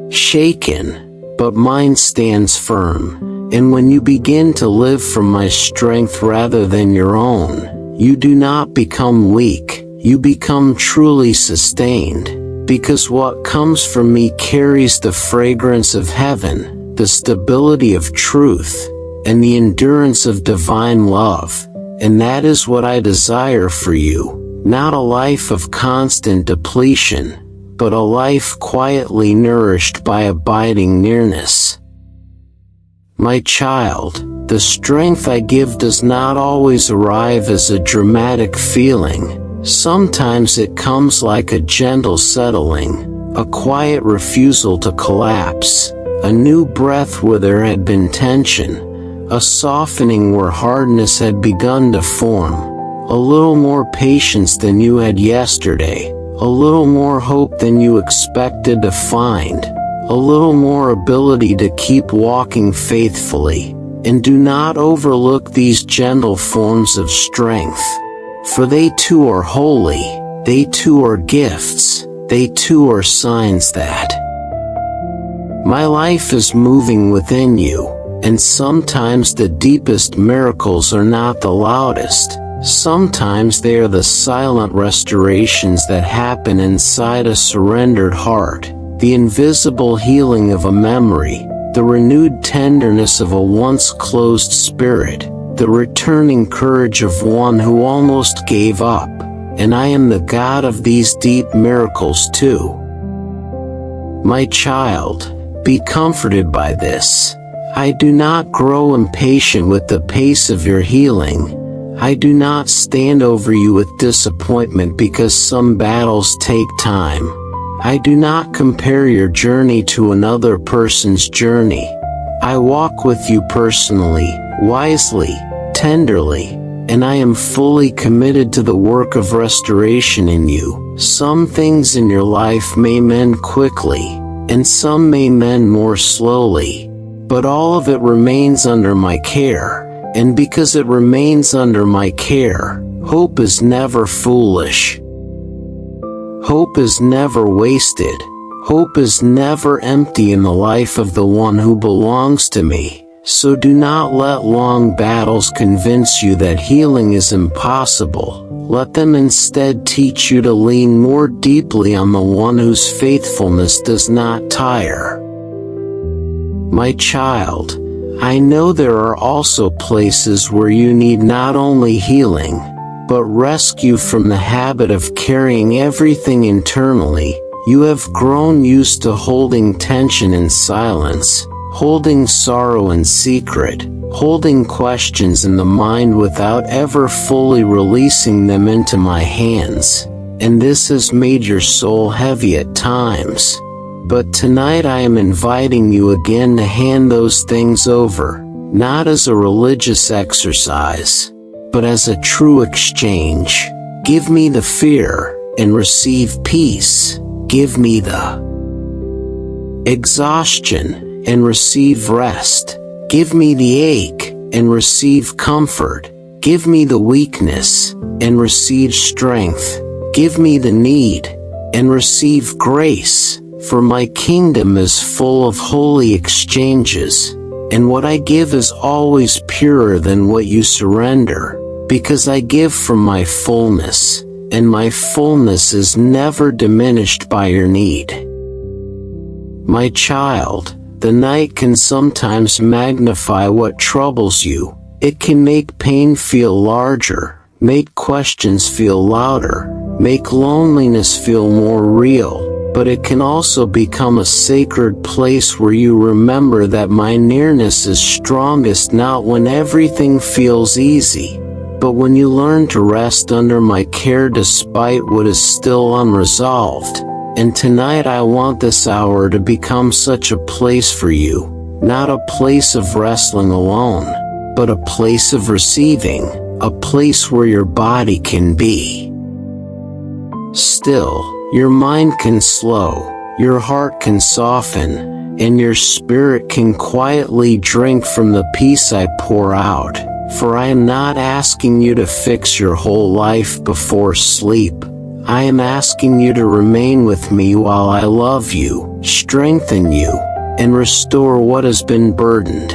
shaken, but mine stands firm. And when you begin to live from my strength rather than your own, you do not become weak, you become truly sustained, because what comes from me carries the fragrance of heaven, the stability of truth, and the endurance of divine love. And that is what I desire for you, not a life of constant depletion, but a life quietly nourished by abiding nearness. My child, the strength I give does not always arrive as a dramatic feeling. Sometimes it comes like a gentle settling, a quiet refusal to collapse, a new breath where there had been tension, a softening where hardness had begun to form, a little more patience than you had yesterday, a little more hope than you expected to find, a little more ability to keep walking faithfully. And do not overlook these gentle forms of strength, for they too are holy, they too are gifts, they too are signs that my life is moving within you. And sometimes the deepest miracles are not the loudest. Sometimes they are the silent restorations that happen inside a surrendered heart, the invisible healing of a memory, the renewed tenderness of a once closed spirit, the returning courage of one who almost gave up. And I am the God of these deep miracles too. My child, be comforted by this. I do not grow impatient with the pace of your healing. I do not stand over you with disappointment because some battles take time. I do not compare your journey to another person's journey. I walk with you personally, wisely, tenderly, and I am fully committed to the work of restoration in you. Some things in your life may mend quickly, and some may mend more slowly. But all of it remains under my care, and because it remains under my care, hope is never foolish. Hope is never wasted. Hope is never empty in the life of the one who belongs to me. So do not let long battles convince you that healing is impossible. Let them instead teach you to lean more deeply on the one whose faithfulness does not tire. My child, I know there are also places where you need not only healing, but rescue from the habit of carrying everything internally. You have grown used to holding tension in silence, holding sorrow in secret, holding questions in the mind without ever fully releasing them into my hands, and this has made your soul heavy at times. But tonight I am inviting you again to hand those things over, not as a religious exercise, but as a true exchange. Give me the fear, and receive peace. Give me the exhaustion, and receive rest. Give me the ache, and receive comfort. Give me the weakness, and receive strength. Give me the need, and receive grace. For my kingdom is full of holy exchanges, and what I give is always purer than what you surrender, because I give from my fullness, and my fullness is never diminished by your need. My child, the night can sometimes magnify what troubles you. It can make pain feel larger, make questions feel louder, make loneliness feel more real. But it can also become a sacred place where you remember that my nearness is strongest not when everything feels easy, but when you learn to rest under my care despite what is still unresolved. And tonight I want this hour to become such a place for you, not a place of wrestling alone, but a place of receiving, a place where your body can be still. Your mind can slow, your heart can soften, and your spirit can quietly drink from the peace I pour out. For I am not asking you to fix your whole life before sleep. I am asking you to remain with me while I love you, strengthen you, and restore what has been burdened.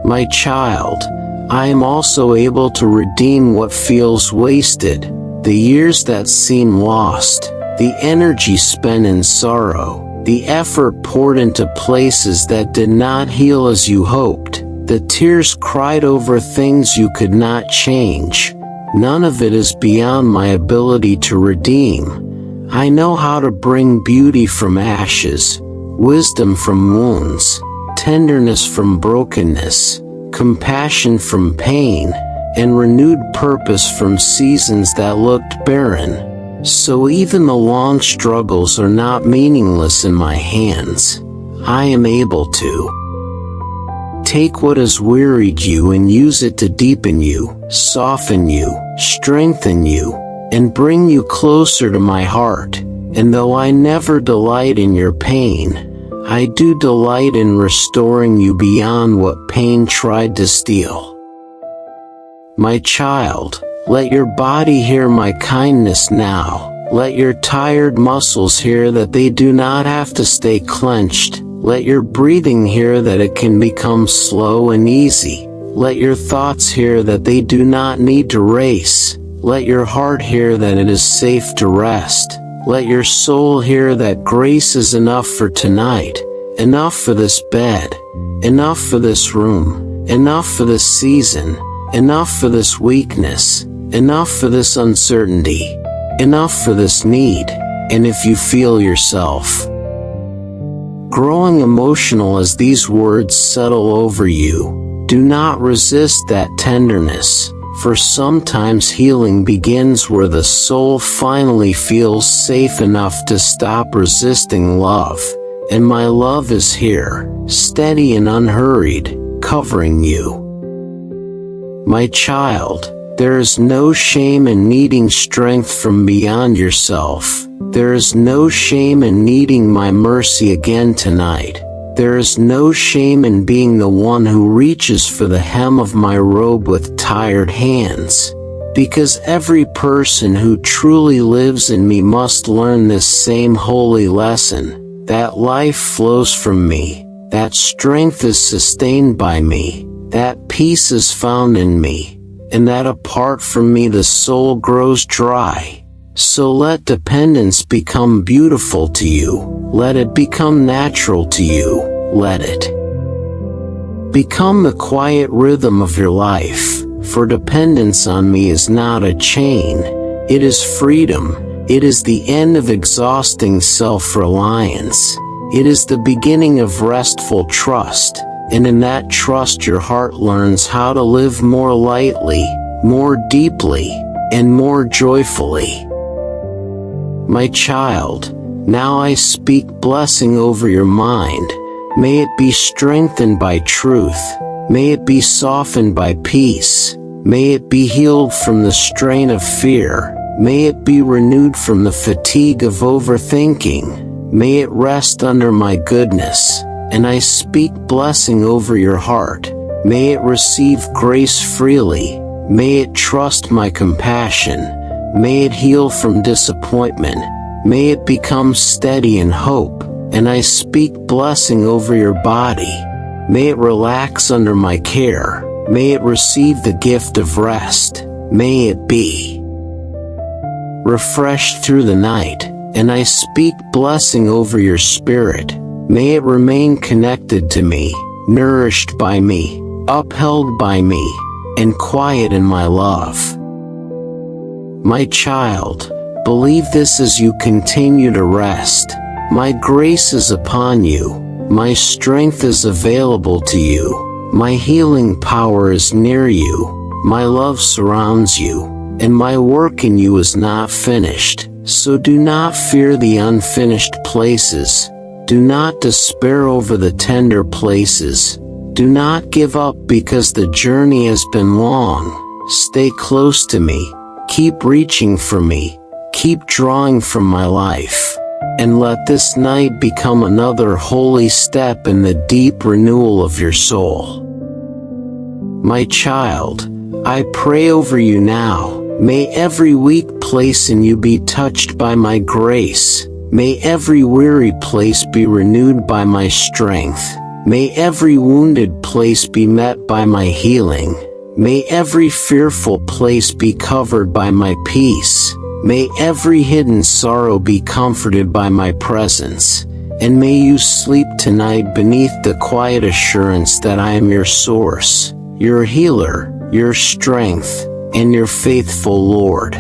My child, I am also able to redeem what feels wasted. The years that seem lost, the energy spent in sorrow, the effort poured into places that did not heal as you hoped, the tears cried over things you could not change. None of it is beyond my ability to redeem. I know how to bring beauty from ashes, wisdom from wounds, tenderness from brokenness, compassion from pain, and renewed purpose from seasons that looked barren. So even the long struggles are not meaningless in my hands. I am able to take what has wearied you and use it to deepen you, soften you, strengthen you, and bring you closer to my heart. And though I never delight in your pain, I do delight in restoring you beyond what pain tried to steal. My child, let your body hear my kindness now. Let your tired muscles hear that they do not have to stay clenched. Let your breathing hear that it can become slow and easy. Let your thoughts hear that they do not need to race. Let your heart hear that it is safe to rest. Let your soul hear that grace is enough for tonight, enough for this bed, enough for this room, enough for this season, enough for this weakness, enough for this uncertainty, enough for this need. And if you feel yourself growing emotional as these words settle over you, do not resist that tenderness, for sometimes healing begins where the soul finally feels safe enough to stop resisting love. And my love is here, steady and unhurried, covering you. My child, there is no shame in needing strength from beyond yourself. There is no shame in needing my mercy again tonight. There is no shame in being the one who reaches for the hem of my robe with tired hands, because every person who truly lives in me must learn this same holy lesson, that life flows from me, that strength is sustained by me, that peace is found in me, and that apart from me the soul grows dry. So let dependence become beautiful to you, let it become natural to you, let it become the quiet rhythm of your life, for dependence on me is not a chain, it is freedom, it is the end of exhausting self-reliance, it is the beginning of restful trust, and in that trust your heart learns how to live more lightly, more deeply, and more joyfully. My child, now I speak blessing over your mind. May it be strengthened by truth. May it be softened by peace. May it be healed from the strain of fear. May it be renewed from the fatigue of overthinking. May it rest under my goodness. And I speak blessing over your heart. May it receive grace freely. May it trust my compassion. May it heal from disappointment. May it become steady in hope. And I speak blessing over your body. May it relax under my care. May it receive the gift of rest. May it be refreshed through the night. And I speak blessing over your spirit. May it remain connected to me, nourished by me, upheld by me, and quiet in my love. My child, believe this as you continue to rest. My grace is upon you. My strength is available to you. My healing power is near you. My love surrounds you. And my work in you is not finished. So do not fear the unfinished places. Do not despair over the tender places. Do not give up because the journey has been long. Stay close to me. Keep reaching for me. Keep drawing from my life. And let this night become another holy step in the deep renewal of your soul. My child, I pray over you now. May every weak place in you be touched by my grace. May every weary place be renewed by my strength. May every wounded place be met by my healing. May every fearful place be covered by my peace. May every hidden sorrow be comforted by my presence. And may you sleep tonight beneath the quiet assurance that I am your source, your healer, your strength, and your faithful Lord.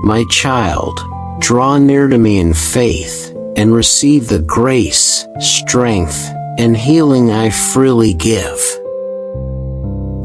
My child, draw near to me in faith, and receive the grace, strength, and healing I freely give.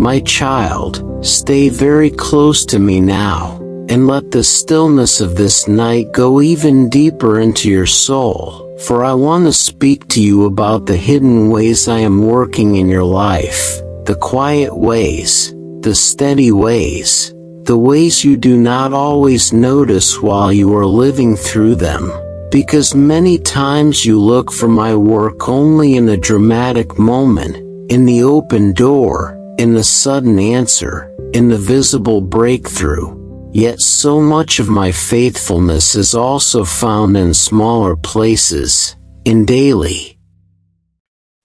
My child, stay very close to me now, and let the stillness of this night go even deeper into your soul, for I want to speak to you about the hidden ways I am working in your life, the quiet ways, the steady ways, the ways you do not always notice while you are living through them, because many times you look for my work only in the dramatic moment, in the open door, in the sudden answer, in the visible breakthrough. Yet so much of my faithfulness is also found in smaller places, in daily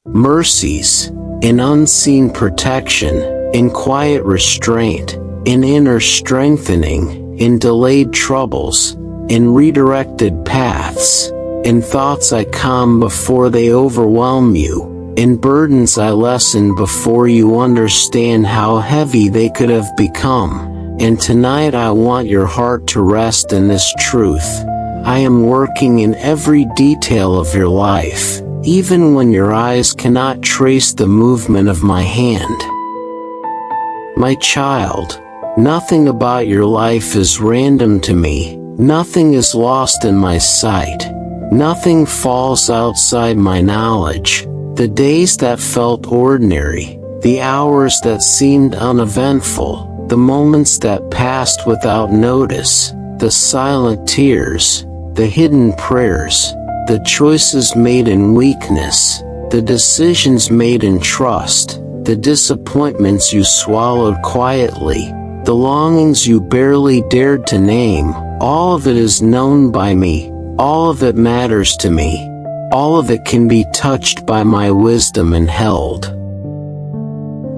mercies, in unseen protection, in quiet restraint, in inner strengthening, in delayed troubles, in redirected paths, in thoughts I calm before they overwhelm you, in burdens I lessen before you understand how heavy they could have become. And tonight I want your heart to rest in this truth. I am working in every detail of your life, even when your eyes cannot trace the movement of my hand. My child, nothing about your life is random to me. Nothing is lost in my sight. Nothing falls outside my knowledge. The days that felt ordinary, the hours that seemed uneventful, the moments that passed without notice, the silent tears, the hidden prayers, the choices made in weakness, the decisions made in trust, the disappointments you swallowed quietly, the longings you barely dared to name. All of it is known by me, all of it matters to me, all of it can be touched by my wisdom and held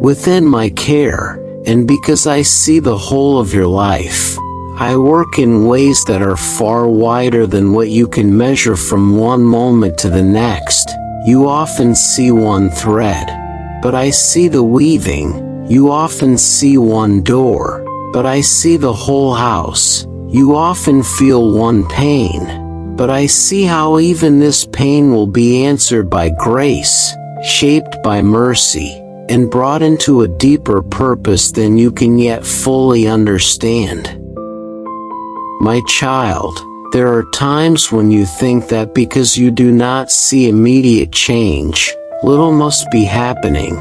within my care. And because I see the whole of your life, I work in ways that are far wider than what you can measure from one moment to the next. You often see one thread, but I see the weaving. You often see one door, but I see the whole house. You often feel one pain, but I see how even this pain will be answered by grace, shaped by mercy, and brought into a deeper purpose than you can yet fully understand. My child, there are times when you think that because you do not see immediate change, little must be happening.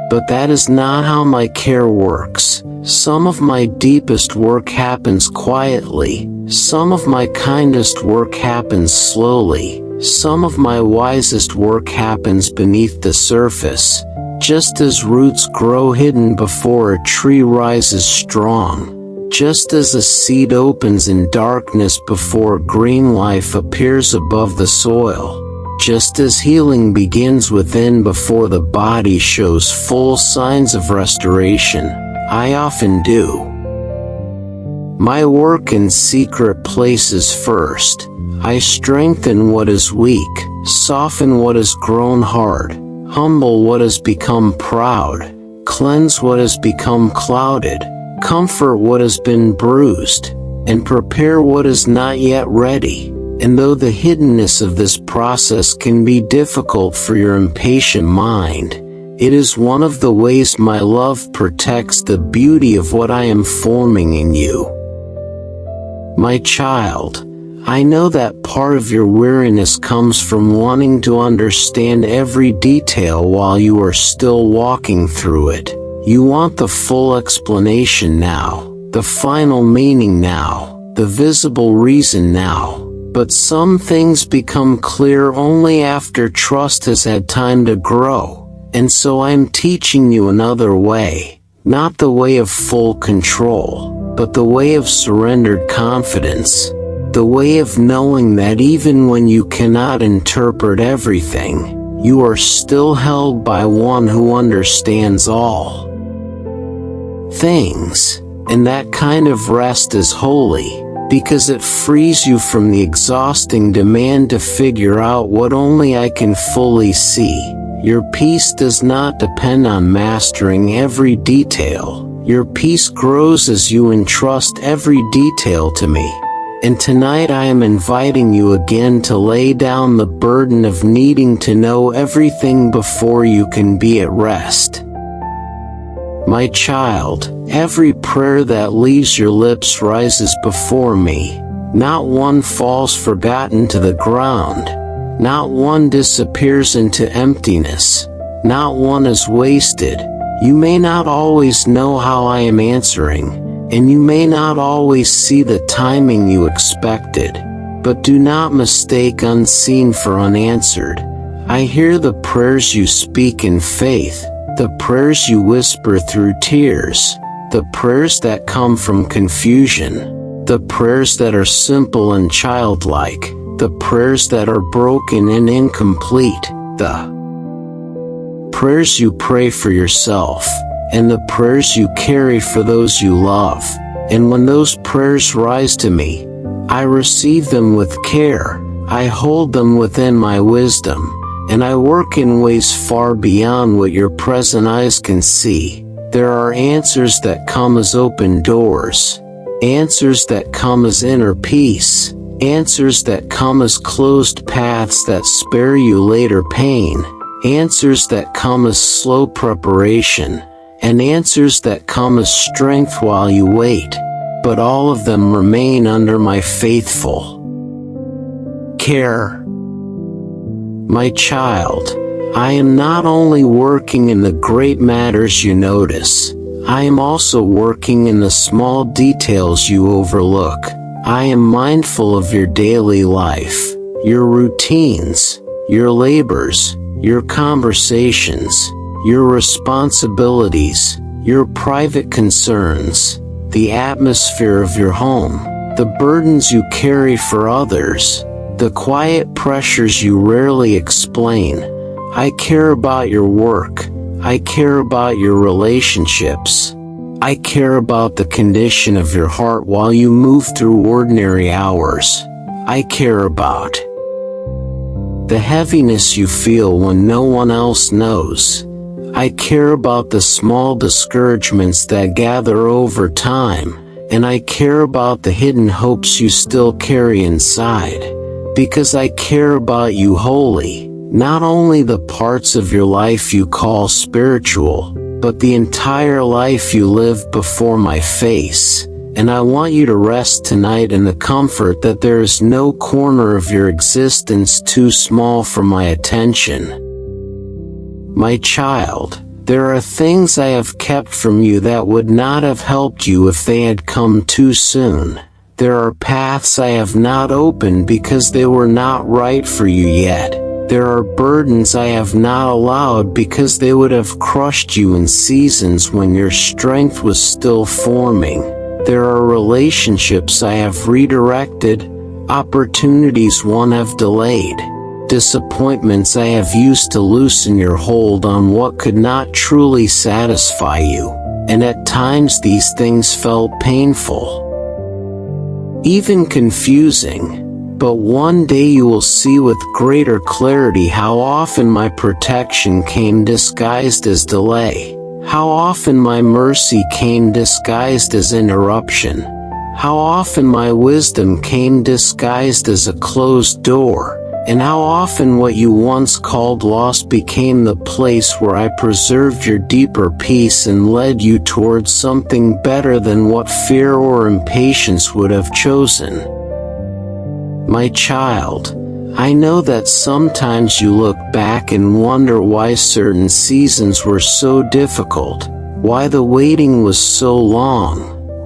But that is not how my care works. Some of my deepest work happens quietly. Some of my kindest work happens slowly. Some of my wisest work happens beneath the surface. Just as roots grow hidden before a tree rises strong, just as a seed opens in darkness before green life appears above the soil, just as healing begins within before the body shows full signs of restoration, I often do my work in secret places first. I strengthen what is weak, soften what has grown hard, humble what has become proud, cleanse what has become clouded, comfort what has been bruised, and prepare what is not yet ready. And though the hiddenness of this process can be difficult for your impatient mind, it is one of the ways my love protects the beauty of what I am forming in you. My child, I know that part of your weariness comes from wanting to understand every detail while you are still walking through it. You want the full explanation now, the final meaning now, the visible reason now. But some things become clear only after trust has had time to grow. And so I'm teaching you another way, not the way of full control, but the way of surrendered confidence. The way of knowing that even when you cannot interpret everything, you are still held by one who understands all things. And that kind of rest is holy, because it frees you from the exhausting demand to figure out what only I can fully see. Your peace does not depend on mastering every detail. Your peace grows as you entrust every detail to me. And tonight I am inviting you again to lay down the burden of needing to know everything before you can be at rest. My child, every prayer that leaves your lips rises before me. Not one falls forgotten to the ground. Not one disappears into emptiness. Not one is wasted. You may not always know how I am answering, and you may not always see the timing you expected, but do not mistake unseen for unanswered. I hear the prayers you speak in faith, the prayers you whisper through tears, the prayers that come from confusion, the prayers that are simple and childlike, the prayers that are broken and incomplete, the prayers you pray for yourself, and the prayers you carry for those you love. And when those prayers rise to me, I receive them with care, I hold them within my wisdom, and I work in ways far beyond what your present eyes can see. There are answers that come as open doors, answers that come as inner peace, answers that come as closed paths that spare you later pain, answers that come as slow preparation, and answers that come as strength while you wait, but all of them remain under my faithful care. My child, I am not only working in the great matters you notice, I am also working in the small details you overlook. I am mindful of your daily life, your routines, your labors, your conversations, your responsibilities, your private concerns, the atmosphere of your home, the burdens you carry for others, the quiet pressures you rarely explain. I care about your work. I care about your relationships. I care about the condition of your heart while you move through ordinary hours. I care about the heaviness you feel when no one else knows. I care about the small discouragements that gather over time, and I care about the hidden hopes you still carry inside. Because I care about you wholly, not only the parts of your life you call spiritual, but the entire life you live before my face. And I want you to rest tonight in the comfort that there is no corner of your existence too small for my attention. My child, there are things I have kept from you that would not have helped you if they had come too soon. There are paths I have not opened because they were not right for you yet. There are burdens I have not allowed because they would have crushed you in seasons when your strength was still forming. There are relationships I have redirected, opportunities one have delayed, disappointments I have used to loosen your hold on what could not truly satisfy you, and at times these things felt painful, even confusing. But one day you will see with greater clarity how often my protection came disguised as delay. How often my mercy came disguised as interruption. How often my wisdom came disguised as a closed door. And how often what you once called loss became the place where I preserved your deeper peace and led you towards something better than what fear or impatience would have chosen. My child, I know that sometimes you look back and wonder why certain seasons were so difficult, why the waiting was so long,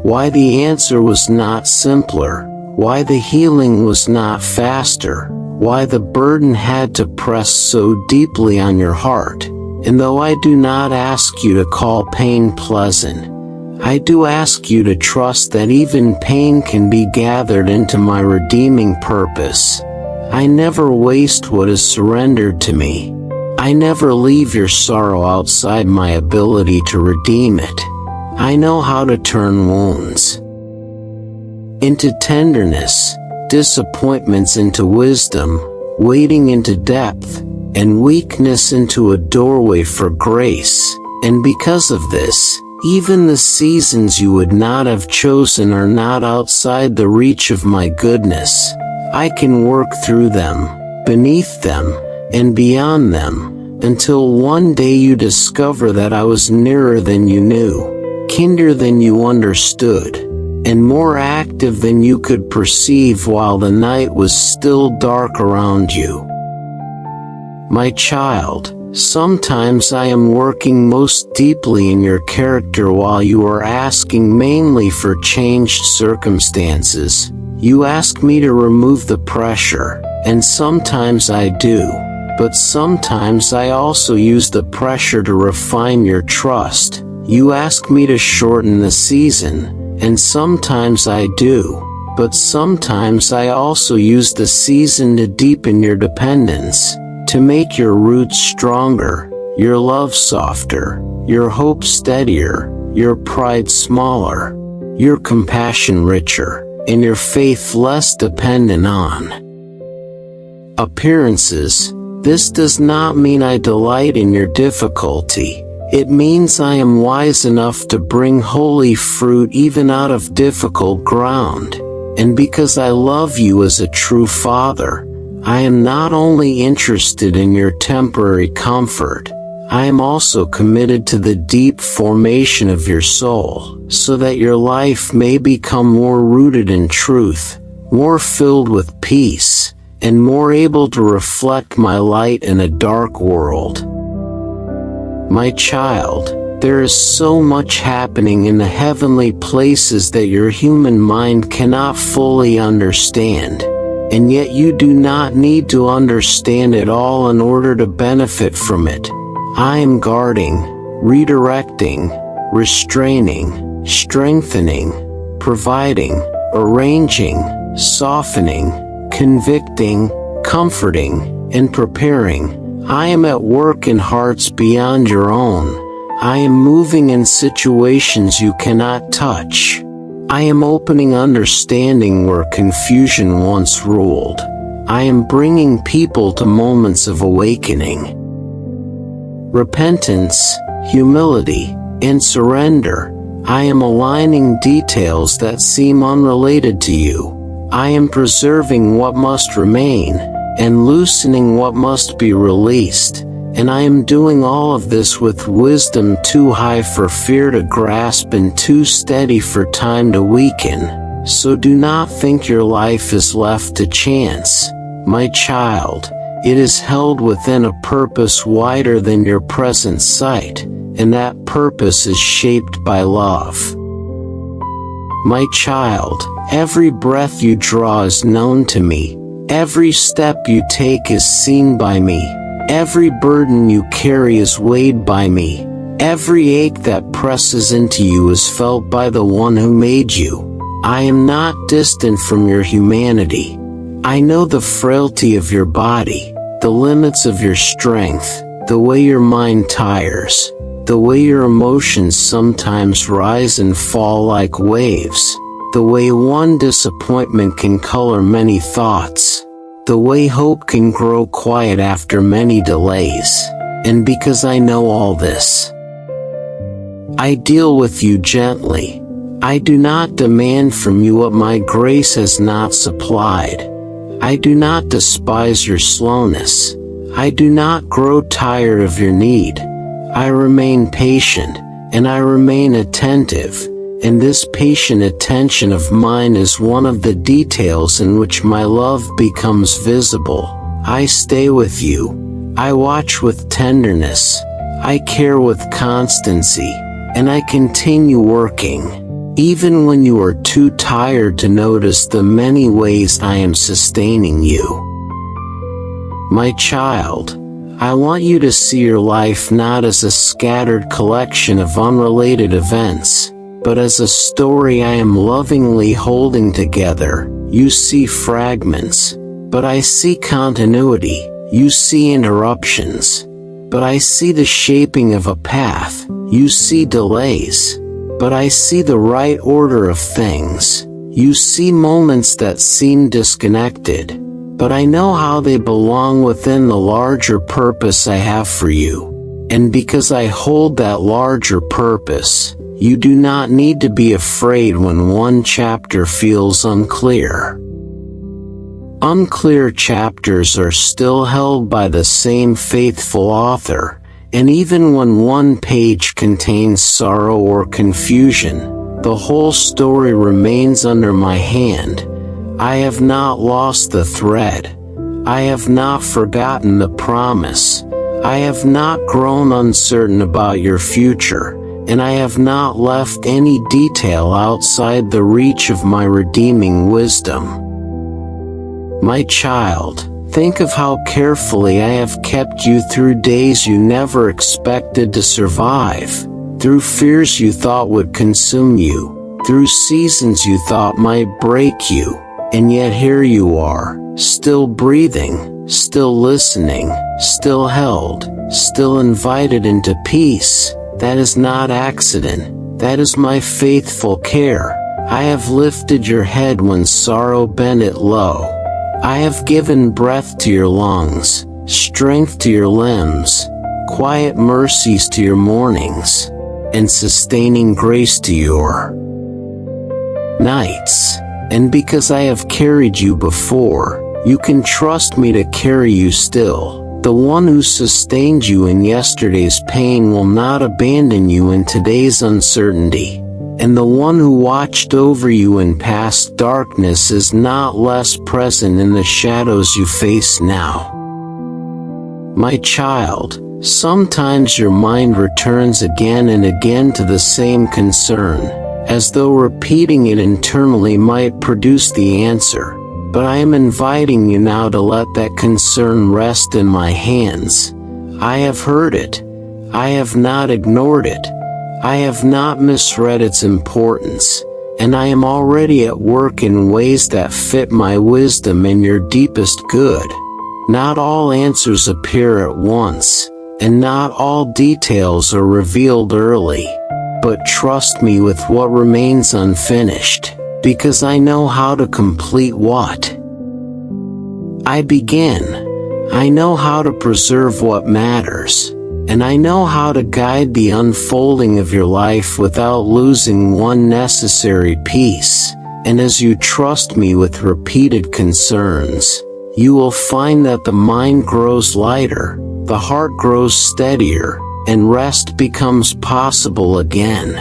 why the answer was not simpler, why the healing was not faster, why the burden had to press so deeply on your heart. And though I do not ask you to call pain pleasant, I do ask you to trust that even pain can be gathered into my redeeming purpose. I never waste what is surrendered to me. I never leave your sorrow outside my ability to redeem it. I know how to turn wounds into tenderness, disappointments into wisdom, waiting into depth, and weakness into a doorway for grace. And because of this, even the seasons you would not have chosen are not outside the reach of my goodness. I can work through them, beneath them, and beyond them, until one day you discover that I was nearer than you knew, kinder than you understood, and more active than you could perceive while the night was still dark around you. My child, sometimes I am working most deeply in your character while you are asking mainly for changed circumstances. You ask me to remove the pressure, and sometimes I do, but sometimes I also use the pressure to refine your trust. You ask me to shorten the season, and sometimes I do, but sometimes I also use the season to deepen your dependence, to make your roots stronger, your love softer, your hope steadier, your pride smaller, your compassion richer, and your faith less dependent on appearances. This does not mean I delight in your difficulty. It means I am wise enough to bring holy fruit even out of difficult ground. And because I love you as a true father, I am not only interested in your temporary comfort, I am also committed to the deep formation of your soul, so that your life may become more rooted in truth, more filled with peace, and more able to reflect my light in a dark world. My child, there is so much happening in the heavenly places that your human mind cannot fully understand. and yet you do not need to understand it all in order to benefit from it. I am guarding, redirecting, restraining, strengthening, providing, arranging, softening, convicting, comforting, and preparing. I am at work in hearts beyond your own. I am moving in situations you cannot touch. I am opening understanding where confusion once ruled. I am bringing people to moments of awakening. Repentance, humility, and surrender. I am aligning details that seem unrelated to you. I am preserving what must remain, and loosening what must be released. And I am doing all of this with wisdom too high for fear to grasp and too steady for time to weaken. So do not think your life is left to chance, my child. It is held within a purpose wider than your present sight, and that purpose is shaped by love. My child, every breath you draw is known to me. Every step you take is seen by me. Every burden you carry is weighed by me. Every ache that presses into you is felt by the one who made you. I am not distant from your humanity. I know the frailty of your body, the limits of your strength, the way your mind tires, the way your emotions sometimes rise and fall like waves, the way one disappointment can color many thoughts, the way hope can grow quiet after many delays. And because I know all this, I deal with you gently. I do not demand from you what my grace has not supplied. I do not despise your slowness. I do not grow tired of your need. I remain patient, and I remain attentive, and this patient attention of mine is one of the details in which my love becomes visible. I stay with you. I watch with tenderness. I care with constancy, and I continue working, even when you are too tired to notice the many ways I am sustaining you. My child, I want you to see your life not as a scattered collection of unrelated events, but as a story I am lovingly holding together. You see fragments, but I see continuity. You see interruptions, but I see the shaping of a path. You see delays, but I see the right order of things. You see moments that seem disconnected, but I know how they belong within the larger purpose I have for you. And because I hold that larger purpose, you do not need to be afraid when one chapter feels unclear. Unclear chapters are still held by the same faithful author, and even when one page contains sorrow or confusion, the whole story remains under my hand. I have not lost the thread. I have not forgotten the promise. I have not grown uncertain about your future, and I have not left any detail outside the reach of my redeeming wisdom. My child, think of how carefully I have kept you through days you never expected to survive, through fears you thought would consume you, through seasons you thought might break you, and yet here you are, still breathing, still listening, still held, still invited into peace. That is not accident. That is my faithful care. I have lifted your head when sorrow bent it low. I have given breath to your lungs, strength to your limbs, quiet mercies to your mornings, and sustaining grace to your nights. And because I have carried you before, you can trust me to carry you still. The one who sustained you in yesterday's pain will not abandon you in today's uncertainty. And the one who watched over you in past darkness is not less present in the shadows you face now. My child, sometimes your mind returns again and again to the same concern, as though repeating it internally might produce the answer. but I am inviting you now to let that concern rest in my hands. I have heard it. I have not ignored it. I have not misread its importance, and I am already at work in ways that fit my wisdom and your deepest good. Not all answers appear at once, and not all details are revealed early. But trust me with what remains unfinished, because I know how to complete what I begin. I know how to preserve what matters, and I know how to guide the unfolding of your life without losing one necessary piece. And as you trust me with repeated concerns, you will find that the mind grows lighter, the heart grows steadier, and rest becomes possible again.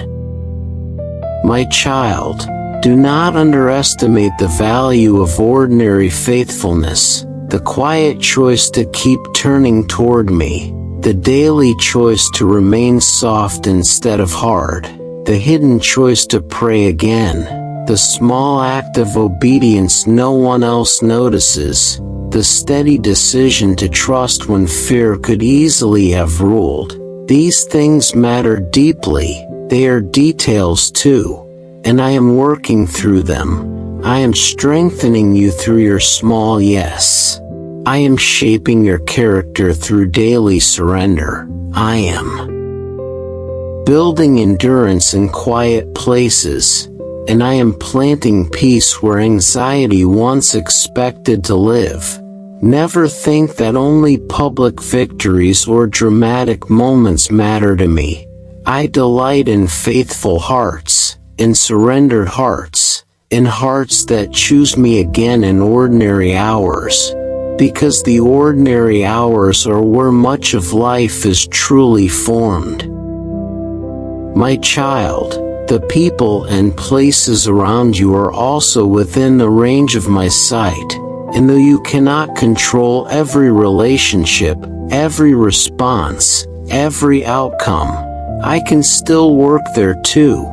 My child, do not underestimate the value of ordinary faithfulness, the quiet choice to keep turning toward me, the daily choice to remain soft instead of hard, the hidden choice to pray again, the small act of obedience no one else notices, the steady decision to trust when fear could easily have ruled. These things matter deeply. They are details too, and I am working through them. I am strengthening you through your small yes. I am shaping your character through daily surrender. I am building endurance in quiet places, and I am planting peace where anxiety once expected to live. Never think that only public victories or dramatic moments matter to me. I delight in faithful hearts, in surrendered hearts, in hearts that choose me again in ordinary hours, because the ordinary hours are where much of life is truly formed. My child, the people and places around you are also within the range of my sight. And though you cannot control every relationship, every response, every outcome, I can still work there too.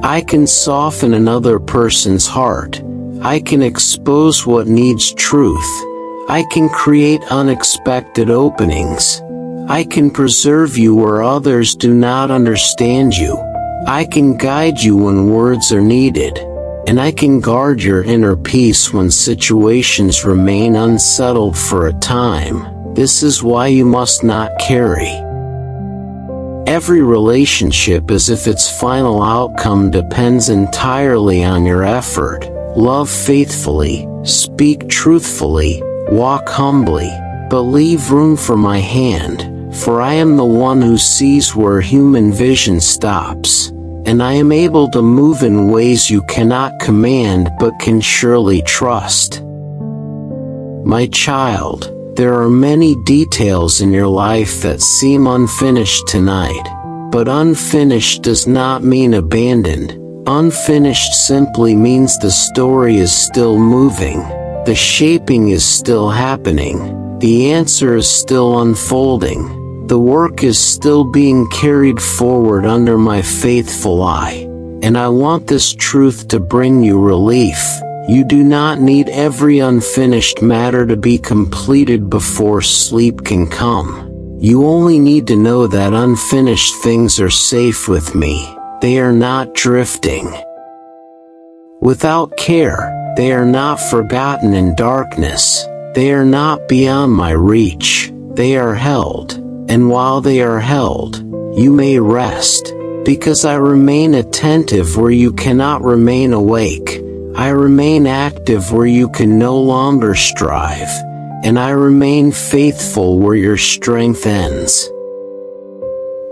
I can soften another person's heart. I can expose what needs truth. I can create unexpected openings. I can preserve you where others do not understand you. I can guide you when words are needed. And I can guard your inner peace when situations remain unsettled for a time. This is why you must not carry every relationship as if its final outcome depends entirely on your effort. Love faithfully, speak truthfully, walk humbly, but leave room for my hand, for I am the one who sees where human vision stops. And I am able to move in ways you cannot command but can surely trust. My child, there are many details in your life that seem unfinished tonight, but unfinished does not mean abandoned. Unfinished simply means the story is still moving, the shaping is still happening, the answer is still unfolding. The work is still being carried forward under my faithful eye, and I want this truth to bring you relief. You do not need every unfinished matter to be completed before sleep can come. You only need to know that unfinished things are safe with me. They are not drifting without care. They are not forgotten in darkness. They are not beyond my reach. They are held. And while they are held, you may rest, because I remain attentive where you cannot remain awake. I remain active where you can no longer strive, and I remain faithful where your strength ends.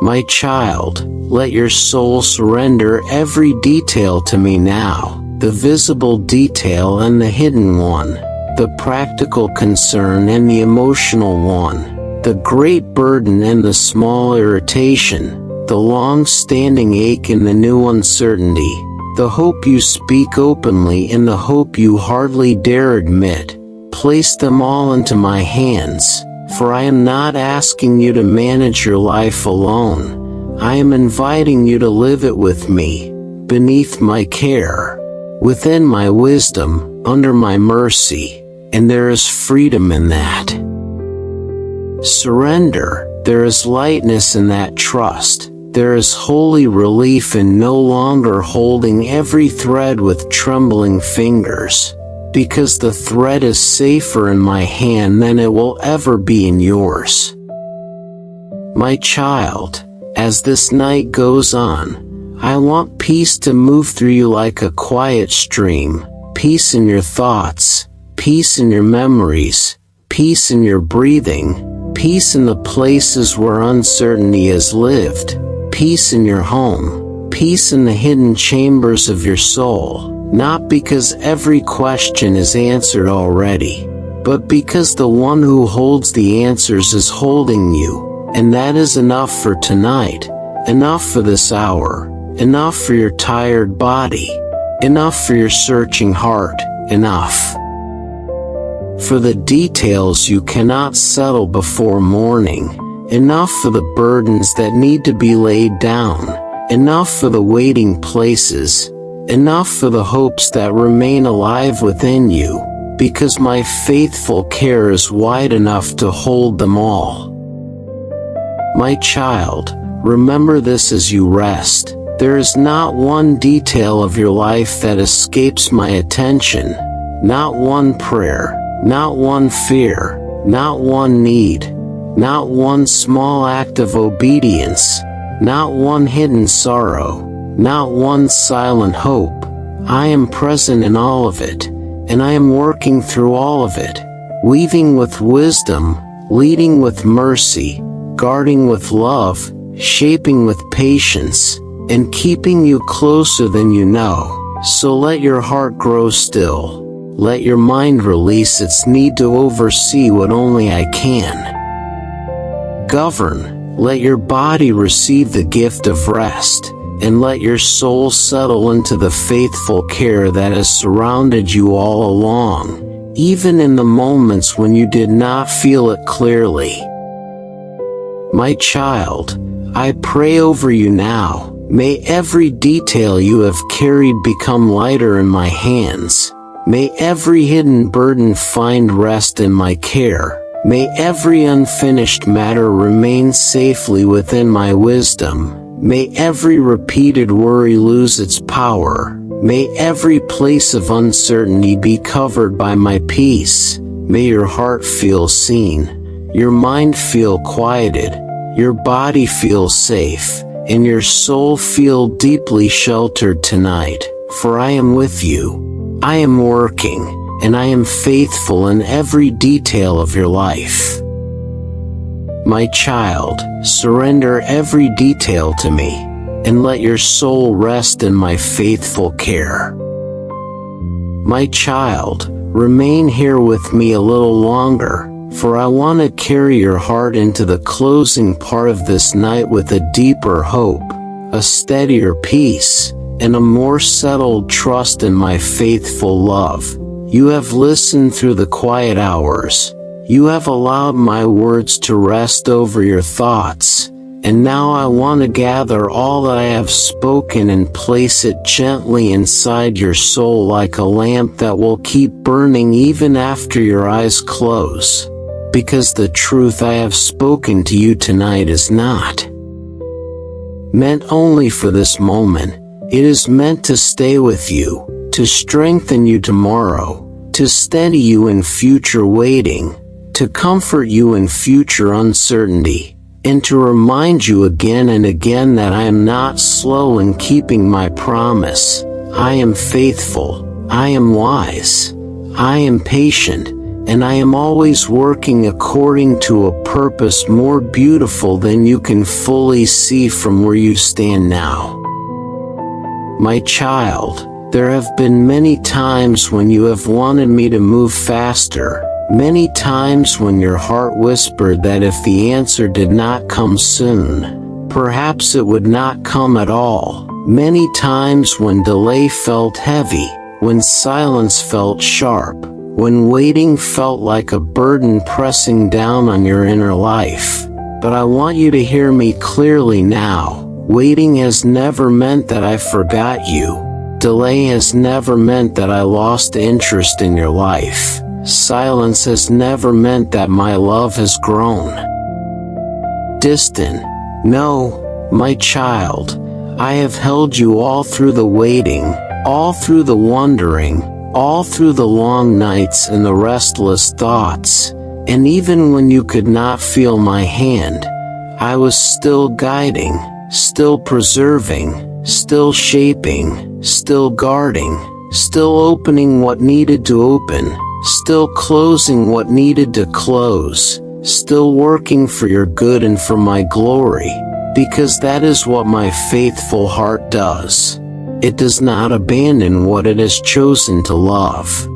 My child, let your soul surrender every detail to me now, the visible detail and the hidden one, the practical concern and the emotional one. The great burden and the small irritation, the long-standing ache and the new uncertainty, the hope you speak openly and the hope you hardly dare admit, place them all into my hands, for I am not asking you to manage your life alone. I am inviting you to live it with me, beneath my care, within my wisdom, under my mercy, and there is freedom in that. Surrender, there is lightness in that trust. There is holy relief in no longer holding every thread with trembling fingers, because the thread is safer in my hand than it will ever be in yours. My child, as this night goes on, I want peace to move through you like a quiet stream, peace in your thoughts, peace in your memories, peace in your breathing, peace in the places where uncertainty has lived, peace in your home, peace in the hidden chambers of your soul, not because every question is answered already, but because the one who holds the answers is holding you, and that is enough for tonight, enough for this hour, enough for your tired body, enough for your searching heart, enough for the details you cannot settle before morning, enough for the burdens that need to be laid down, enough for the waiting places, enough for the hopes that remain alive within you, because my faithful care is wide enough to hold them all. My child, remember this as you rest. There is not one detail of your life that escapes my attention, not one prayer, not one fear, not one need, not one small act of obedience, not one hidden sorrow, not one silent hope. I am present in all of it, and I am working through all of it, weaving with wisdom, leading with mercy, guarding with love, shaping with patience, and keeping you closer than you know. So let your heart grow still. Let your mind release its need to oversee what only I can govern. Let your body receive the gift of rest, and let your soul settle into the faithful care that has surrounded you all along, even in the moments when you did not feel it clearly. My child, I pray over you now. May every detail you have carried become lighter in my hands. May every hidden burden find rest in my care. May every unfinished matter remain safely within my wisdom. May every repeated worry lose its power. May every place of uncertainty be covered by my peace. May your heart feel seen, your mind feel quieted, your body feel safe, and your soul feel deeply sheltered tonight. For I am with you. I am working, and I am faithful in every detail of your life. My child, surrender every detail to me, and let your soul rest in my faithful care. My child, remain here with me a little longer, for I want to carry your heart into the closing part of this night with a deeper hope, a steadier peace, and a more settled trust in my faithful love. You have listened through the quiet hours. You have allowed my words to rest over your thoughts, and now I want to gather all that I have spoken and place it gently inside your soul like a lamp that will keep burning even after your eyes close. Because the truth I have spoken to you tonight is not meant only for this moment. It is meant to stay with you, to strengthen you tomorrow, to steady you in future waiting, to comfort you in future uncertainty, and to remind you again and again that I am not slow in keeping my promise. I am faithful, I am wise, I am patient, and I am always working according to a purpose more beautiful than you can fully see from where you stand now. My child, there have been many times when you have wanted me to move faster, many times when your heart whispered that if the answer did not come soon, perhaps it would not come at all, many times when delay felt heavy, when silence felt sharp, when waiting felt like a burden pressing down on your inner life. But I want you to hear me clearly now. Waiting has never meant that I forgot you. Delay has never meant that I lost interest in your life. Silence has never meant that my love has grown distant. No, my child, I have held you all through the waiting, all through the wondering, all through the long nights and the restless thoughts, and even when you could not feel my hand, I was still guiding, still preserving, still shaping, still guarding, still opening what needed to open, still closing what needed to close, still working for your good and for my glory, because that is what my faithful heart does. It does not abandon what it has chosen to love.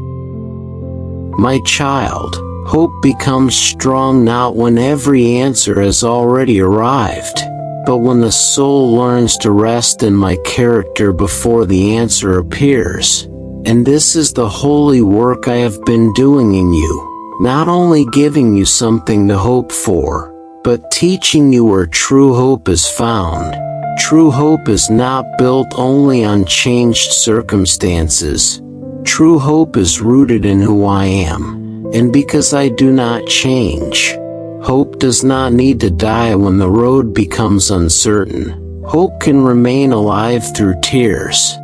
My child, hope becomes strong not when every answer has already arrived, but when the soul learns to rest in my character before the answer appears. And this is the holy work I have been doing in you, not only giving you something to hope for, but teaching you where true hope is found. True hope is not built only on changed circumstances. True hope is rooted in who I am, and because I do not change. Hope does not need to die when the road becomes uncertain. Hope can remain alive through tears,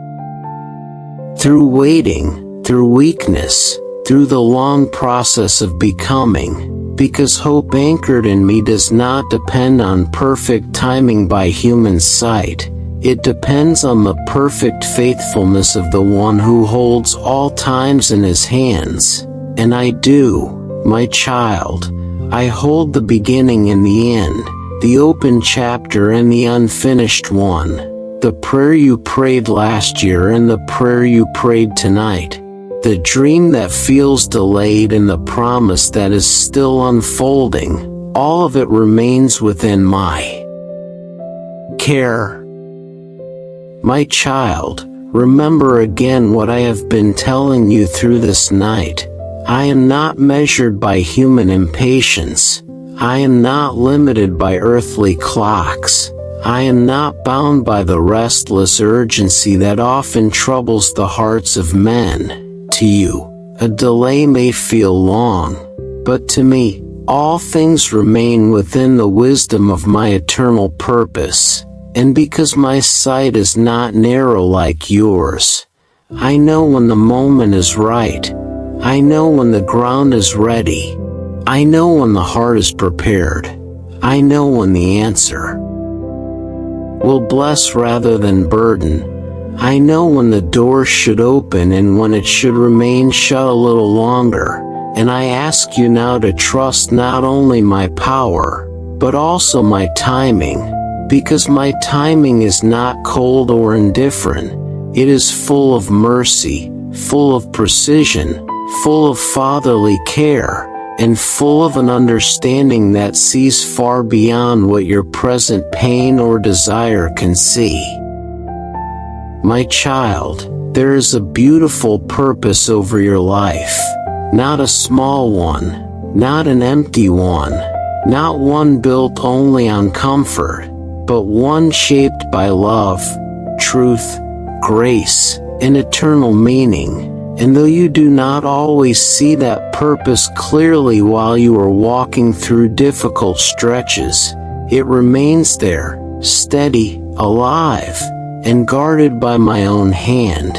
through waiting, through weakness, through the long process of becoming. Because hope anchored in me does not depend on perfect timing by human sight. It depends on the perfect faithfulness of the one who holds all times in his hands. And I do, my child. I hold the beginning and the end, the open chapter and the unfinished one, the prayer you prayed last year and the prayer you prayed tonight. The dream that feels delayed and the promise that is still unfolding, all of it remains within my care. My child, remember again what I have been telling you through this night. I am not measured by human impatience. I am not limited by earthly clocks. I am not bound by the restless urgency that often troubles the hearts of men. To you, a delay may feel long, but to me, all things remain within the wisdom of my eternal purpose, and because my sight is not narrow like yours, I know when the moment is right. I know when the ground is ready. I know when the heart is prepared. I know when the answer will bless rather than burden. I know when the door should open and when it should remain shut a little longer, and I ask you now to trust not only my power, but also my timing, because my timing is not cold or indifferent. It is full of mercy, full of precision, full of fatherly care, and full of an understanding that sees far beyond what your present pain or desire can see. My child, there is a beautiful purpose over your life, not a small one, not an empty one, not one built only on comfort, but one shaped by love, truth, grace, and eternal meaning. And though you do not always see that purpose clearly while you are walking through difficult stretches, it remains there, steady, alive, and guarded by my own hand.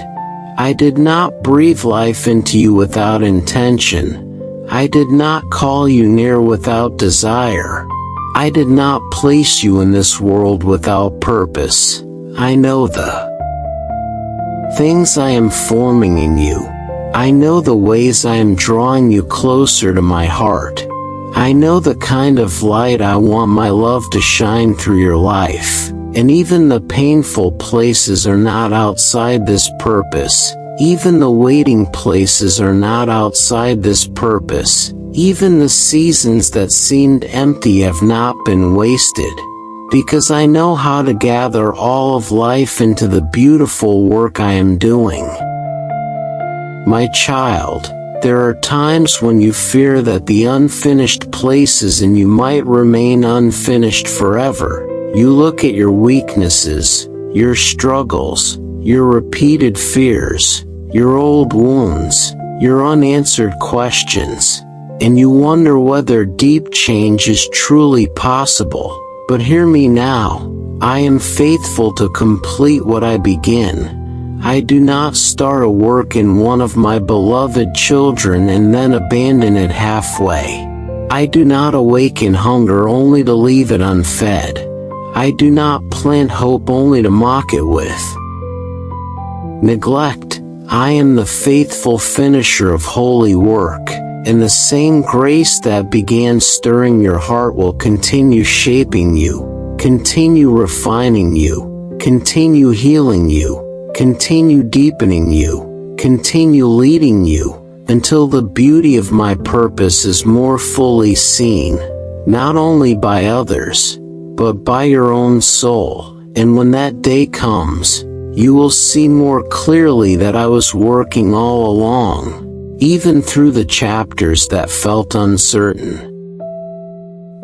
I did not breathe life into you without intention. I did not call you near without desire. I did not place you in this world without purpose. I know the things I am forming in you. I know the ways I am drawing you closer to my heart. I know the kind of light I want my love to shine through your life. And even the painful places are not outside this purpose. Even the waiting places are not outside this purpose. Even the seasons that seemed empty have not been wasted. Because I know how to gather all of life into the beautiful work I am doing. My child, there are times when you fear that the unfinished places in you might remain unfinished forever. You look at your weaknesses, your struggles, your repeated fears, your old wounds, your unanswered questions, and you wonder whether deep change is truly possible. But hear me now, I am faithful to complete what I begin. I do not start a work in one of my beloved children and then abandon it halfway. I do not awaken hunger only to leave it unfed. I do not plant hope only to mock it with neglect. I am the faithful finisher of holy work, and the same grace that began stirring your heart will continue shaping you, continue refining you, continue healing you, continue deepening you, continue leading you, until the beauty of my purpose is more fully seen, not only by others, but by your own soul. And when that day comes, you will see more clearly that I was working all along, even through the chapters that felt uncertain.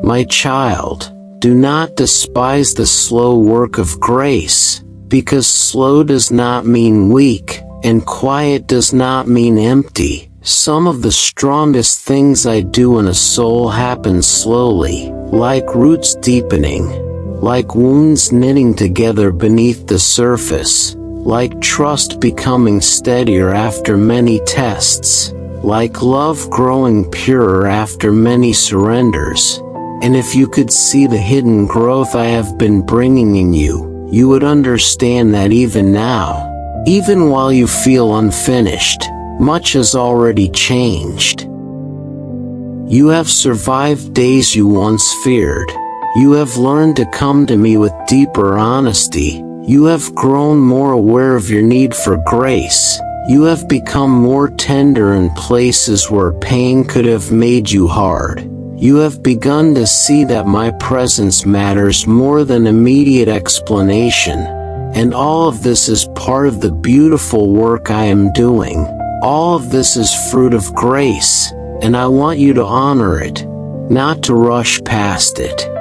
My child, do not despise the slow work of grace, because slow does not mean weak, and quiet does not mean empty. Some of the strongest things I do in a soul happen slowly, like roots deepening, like wounds knitting together beneath the surface, like trust becoming steadier after many tests, like love growing purer after many surrenders. And if you could see the hidden growth I have been bringing in you, you would understand that even now, even while you feel unfinished, much has already changed. You have survived days you once feared. You have learned to come to me with deeper honesty. You have grown more aware of your need for grace. You have become more tender in places where pain could have made you hard. You have begun to see that my presence matters more than immediate explanation. And all of this is part of the beautiful work I am doing. All of this is fruit of grace, and I want you to honor it, not to rush past it.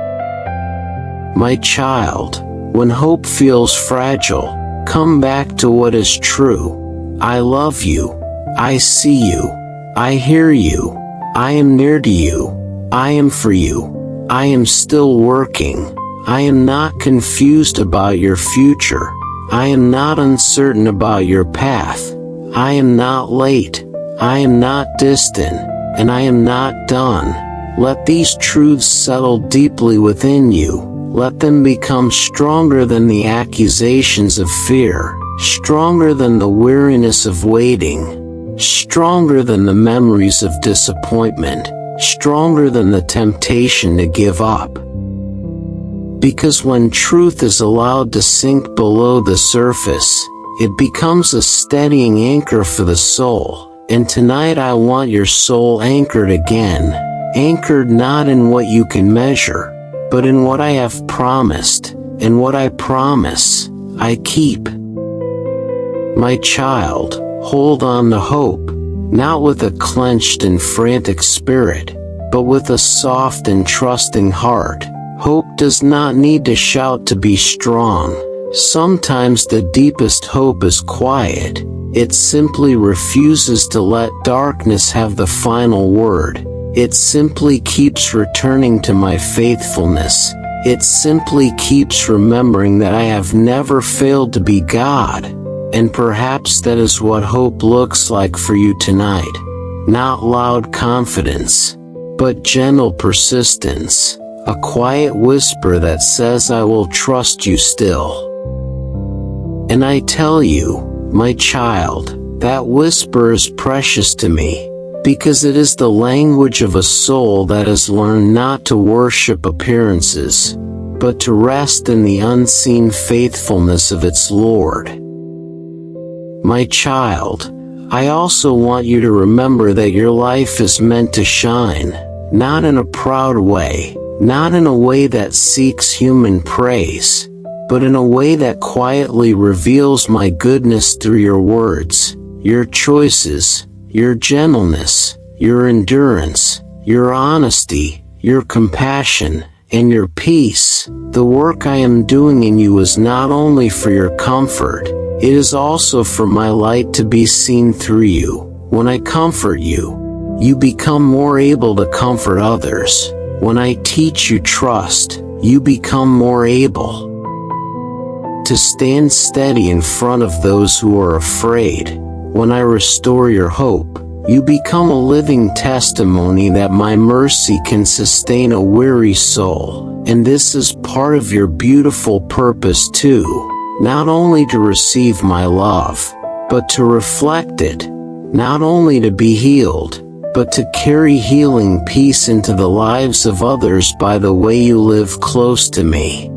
My child, when hope feels fragile, come back to what is true. I love you. I see you. I hear you. I am near to you. I am for you. I am still working. I am not confused about your future. I am not uncertain about your path. I am not late. I am not distant. And I am not done. Let these truths settle deeply within you. Let them become stronger than the accusations of fear, stronger than the weariness of waiting, stronger than the memories of disappointment, stronger than the temptation to give up. Because when truth is allowed to sink below the surface, it becomes a steadying anchor for the soul. And tonight I want your soul anchored again, anchored not in what you can measure, but in what I have promised, and what I promise, I keep. My child, hold on to hope, not with a clenched and frantic spirit, but with a soft and trusting heart. Hope does not need to shout to be strong. Sometimes the deepest hope is quiet. It simply refuses to let darkness have the final word. It simply keeps returning to my faithfulness. It simply keeps remembering that I have never failed to be God. And perhaps that is what hope looks like for you tonight. Not loud confidence, but gentle persistence. A quiet whisper that says I will trust you still. And I tell you, my child, that whisper is precious to me. Because it is the language of a soul that has learned not to worship appearances, but to rest in the unseen faithfulness of its Lord. My child, I also want you to remember that your life is meant to shine, not in a proud way, not in a way that seeks human praise, but in a way that quietly reveals my goodness through your words, your choices, your gentleness, your endurance, your honesty, your compassion, and your peace. The work I am doing in you is not only for your comfort, it is also for my light to be seen through you. When I comfort you, you become more able to comfort others. When I teach you trust, you become more able to stand steady in front of those who are afraid. When I restore your hope, you become a living testimony that my mercy can sustain a weary soul. And this is part of your beautiful purpose too, not only to receive my love, but to reflect it, not only to be healed, but to carry healing peace into the lives of others by the way you live close to me.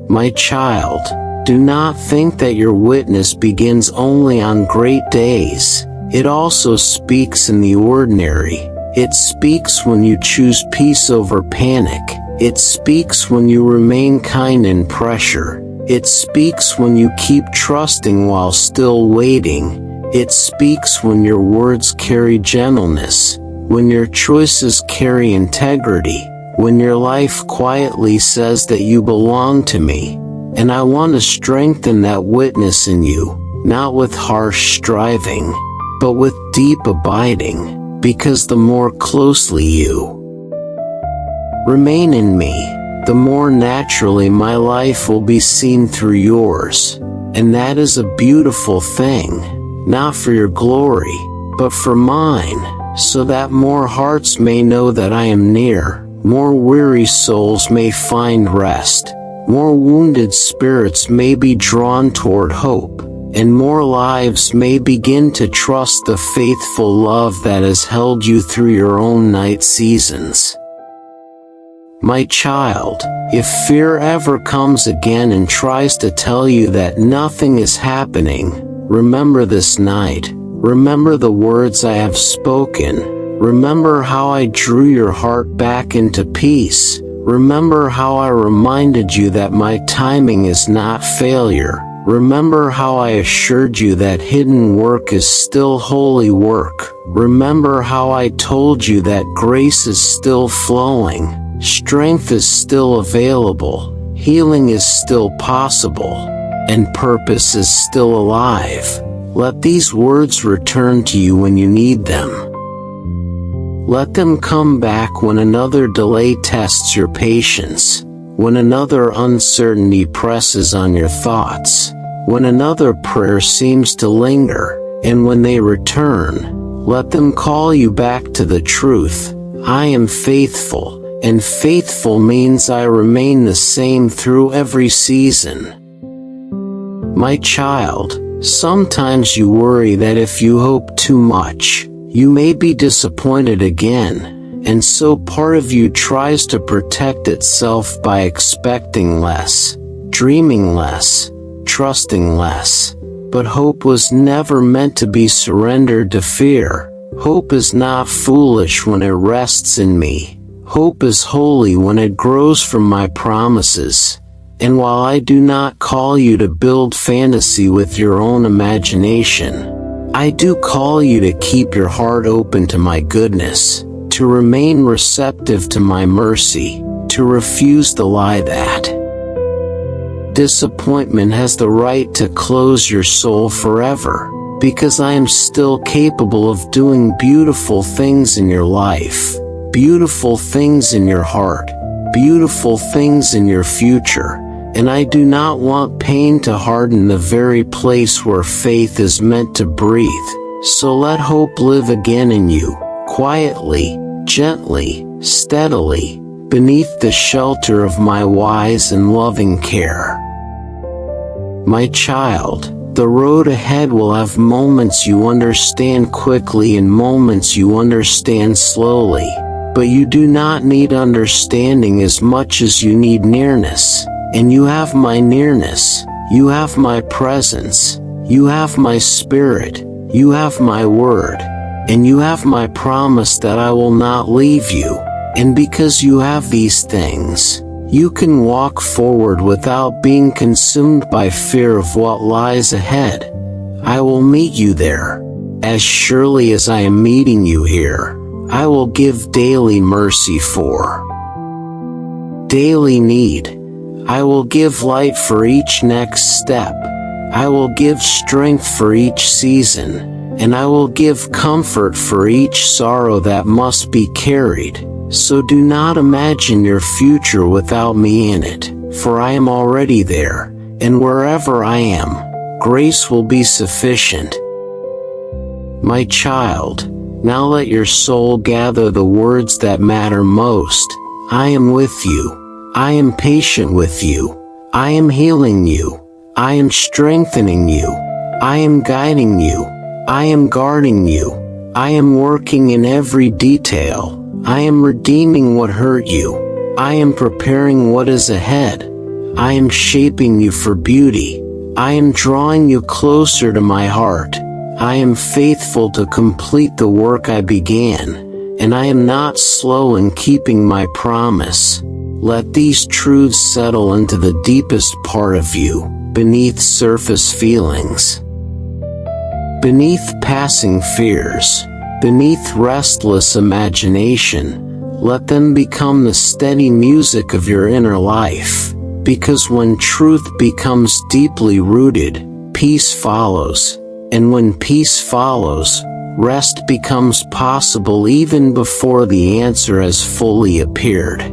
My child, do not think that your witness begins only on great days. It also speaks in the ordinary. It speaks when you choose peace over panic. It speaks when you remain kind in pressure. It speaks when you keep trusting while still waiting. It speaks when your words carry gentleness, when your choices carry integrity, when your life quietly says that you belong to me. And I want to strengthen that witness in you, not with harsh striving, but with deep abiding, because the more closely you remain in me, the more naturally my life will be seen through yours. And that is a beautiful thing, not for your glory, but for mine, so that more hearts may know that I am near, more weary souls may find rest, more wounded spirits may be drawn toward hope, and more lives may begin to trust the faithful love that has held you through your own night seasons. My child, if fear ever comes again and tries to tell you that nothing is happening, remember this night. Remember the words I have spoken. Remember how I drew your heart back into peace. Remember how I reminded you that my timing is not failure. Remember how I assured you that hidden work is still holy work. Remember how I told you that grace is still flowing. Strength is still available, healing is still possible, and purpose is still alive. Let these words return to you when you need them. Let them come back when another delay tests your patience, when another uncertainty presses on your thoughts, when another prayer seems to linger, and when they return, let them call you back to the truth. I am faithful. And faithful means I remain the same through every season. My child, sometimes you worry that if you hope too much, you may be disappointed again, and so part of you tries to protect itself by expecting less, dreaming less, trusting less. But hope was never meant to be surrendered to fear. Hope is not foolish when it rests in me. Hope is holy when it grows from my promises. And while I do not call you to build fantasy with your own imagination, I do call you to keep your heart open to my goodness, to remain receptive to my mercy, to refuse the lie that disappointment has the right to close your soul forever, because I am still capable of doing beautiful things in your life. Beautiful things in your heart, beautiful things in your future, and I do not want pain to harden the very place where faith is meant to breathe. So let hope live again in you, quietly, gently, steadily, beneath the shelter of my wise and loving care. My child, the road ahead will have moments you understand quickly and moments you understand slowly. But you do not need understanding as much as you need nearness. And you have my nearness, you have my presence, you have my spirit, you have my word, and you have my promise that I will not leave you. And because you have these things, you can walk forward without being consumed by fear of what lies ahead. I will meet you there. As surely as I am meeting you here, I will give daily mercy for daily need. I will give light for each next step. I will give strength for each season, and I will give comfort for each sorrow that must be carried. So do not imagine your future without me in it, for I am already there, and wherever I am, grace will be sufficient. My child, now let your soul gather the words that matter most. I am with you. I am patient with you. I am healing you. I am strengthening you. I am guiding you. I am guarding you. I am working in every detail. I am redeeming what hurt you. I am preparing what is ahead. I am shaping you for beauty. I am drawing you closer to my heart. I am faithful to complete the work I began, and I am not slow in keeping my promise. Let these truths settle into the deepest part of you, beneath surface feelings, beneath passing fears, beneath restless imagination. Let them become the steady music of your inner life, because when truth becomes deeply rooted, peace follows. And when peace follows, rest becomes possible even before the answer has fully appeared.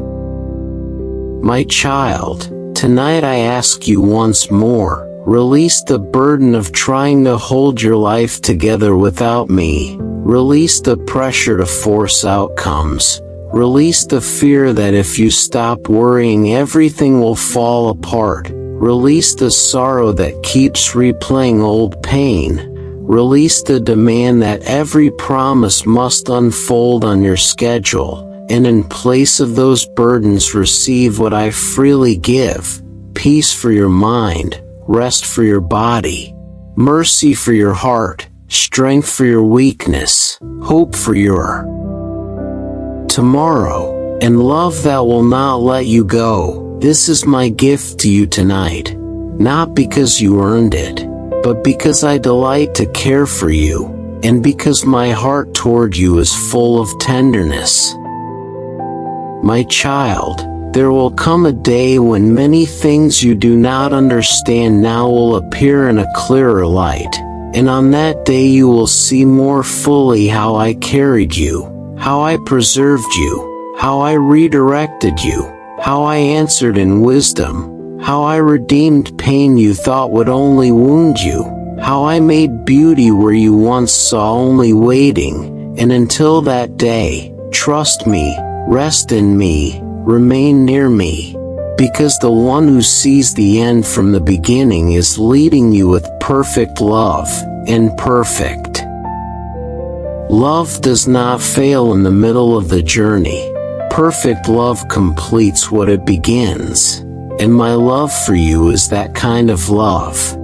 My child, tonight I ask you once more, release the burden of trying to hold your life together without me. Release the pressure to force outcomes. Release the fear that if you stop worrying everything will fall apart. Release the sorrow that keeps replaying old pain. Release the demand that every promise must unfold on your schedule, and in place of those burdens receive what I freely give: peace for your mind, rest for your body, mercy for your heart, strength for your weakness, hope for your tomorrow, and love that will not let you go. This is my gift to you tonight, not because you earned it, but because I delight to care for you, and because my heart toward you is full of tenderness. My child, there will come a day when many things you do not understand now will appear in a clearer light, and on that day you will see more fully how I carried you, how I preserved you, how I redirected you, how I answered in wisdom, how I redeemed pain you thought would only wound you, how I made beauty where you once saw only waiting. And until that day, trust me, rest in me, remain near me, because the one who sees the end from the beginning is leading you with perfect love, and perfect love does not fail in the middle of the journey. Perfect love completes what it begins, and my love for you is that kind of love.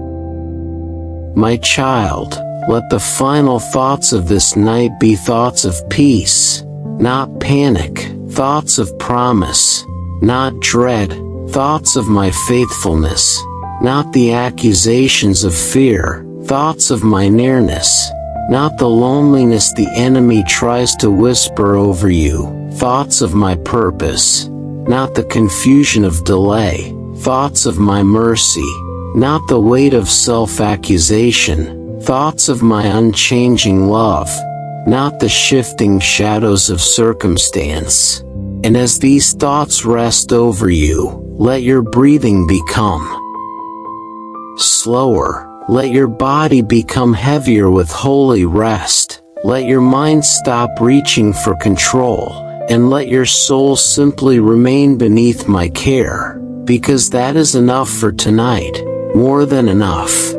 My child, let the final thoughts of this night be thoughts of peace, not panic, thoughts of promise, not dread, thoughts of my faithfulness, not the accusations of fear, thoughts of my nearness, not the loneliness the enemy tries to whisper over you, thoughts of my purpose, not the confusion of delay, thoughts of my mercy, not the weight of self-accusation, thoughts of my unchanging love, not the shifting shadows of circumstance. And as these thoughts rest over you, let your breathing become slower. Let your body become heavier with holy rest. Let your mind stop reaching for control, and let your soul simply remain beneath my care, because that is enough for tonight, more than enough.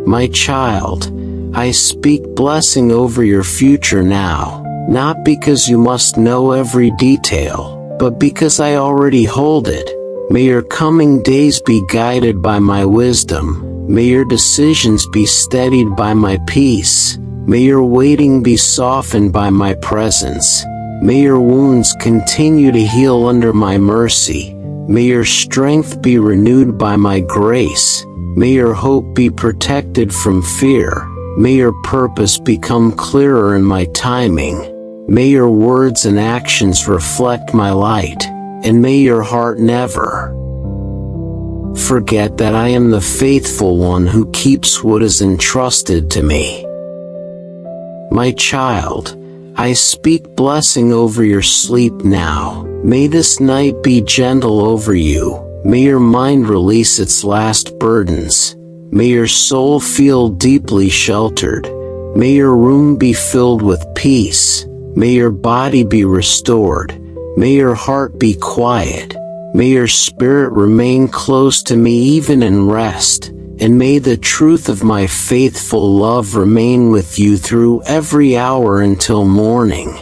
My child, I speak blessing over your future now, not because you must know every detail, but because I already hold it. May your coming days be guided by my wisdom. May your decisions be steadied by my peace. May your waiting be softened by my presence. May your wounds continue to heal under my mercy. May your strength be renewed by my grace. May your hope be protected from fear. May your purpose become clearer in my timing. May your words and actions reflect my light. and may your heart never forget that I am the faithful one who keeps what is entrusted to me. My child, I speak blessing over your sleep now. May this night be gentle over you. May your mind release its last burdens. May your soul feel deeply sheltered. May your room be filled with peace. May your body be restored. May your heart be quiet. May your spirit remain close to me even in rest. And may the truth of my faithful love remain with you through every hour until morning.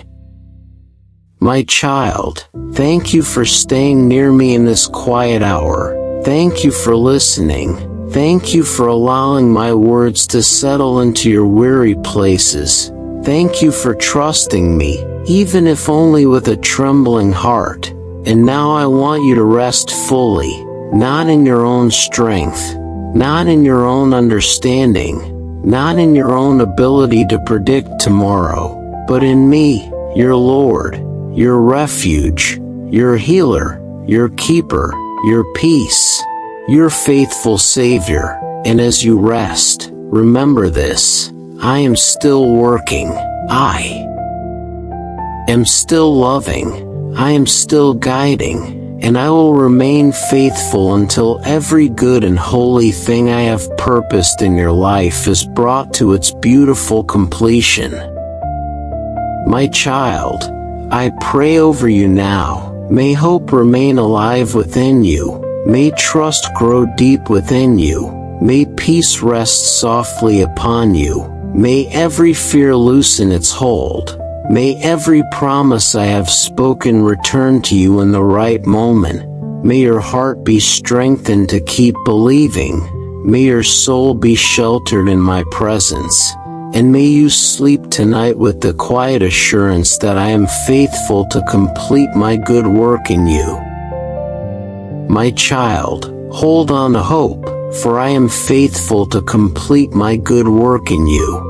My child, thank you for staying near me in this quiet hour. Thank you for listening. Thank you for allowing my words to settle into your weary places. Thank you for trusting me, even if only with a trembling heart. And now I want you to rest fully, not in your own strength, not in your own understanding, not in your own ability to predict tomorrow, but in me, your Lord, your refuge, your healer, your keeper, your peace, your faithful Savior. And as you rest, remember this: I am still working. I am still loving. I am still guiding, and I will remain faithful until every good and holy thing I have purposed in your life is brought to its beautiful completion. My child, I pray over you now. May hope remain alive within you. May trust grow deep within you. May peace rest softly upon you. May every fear loosen its hold. May every promise I have spoken return to you in the right moment. May your heart be strengthened to keep believing. May your soul be sheltered in my presence. And may you sleep tonight with the quiet assurance that I am faithful to complete my good work in you. My child, hold on to hope, for I am faithful to complete my good work in you.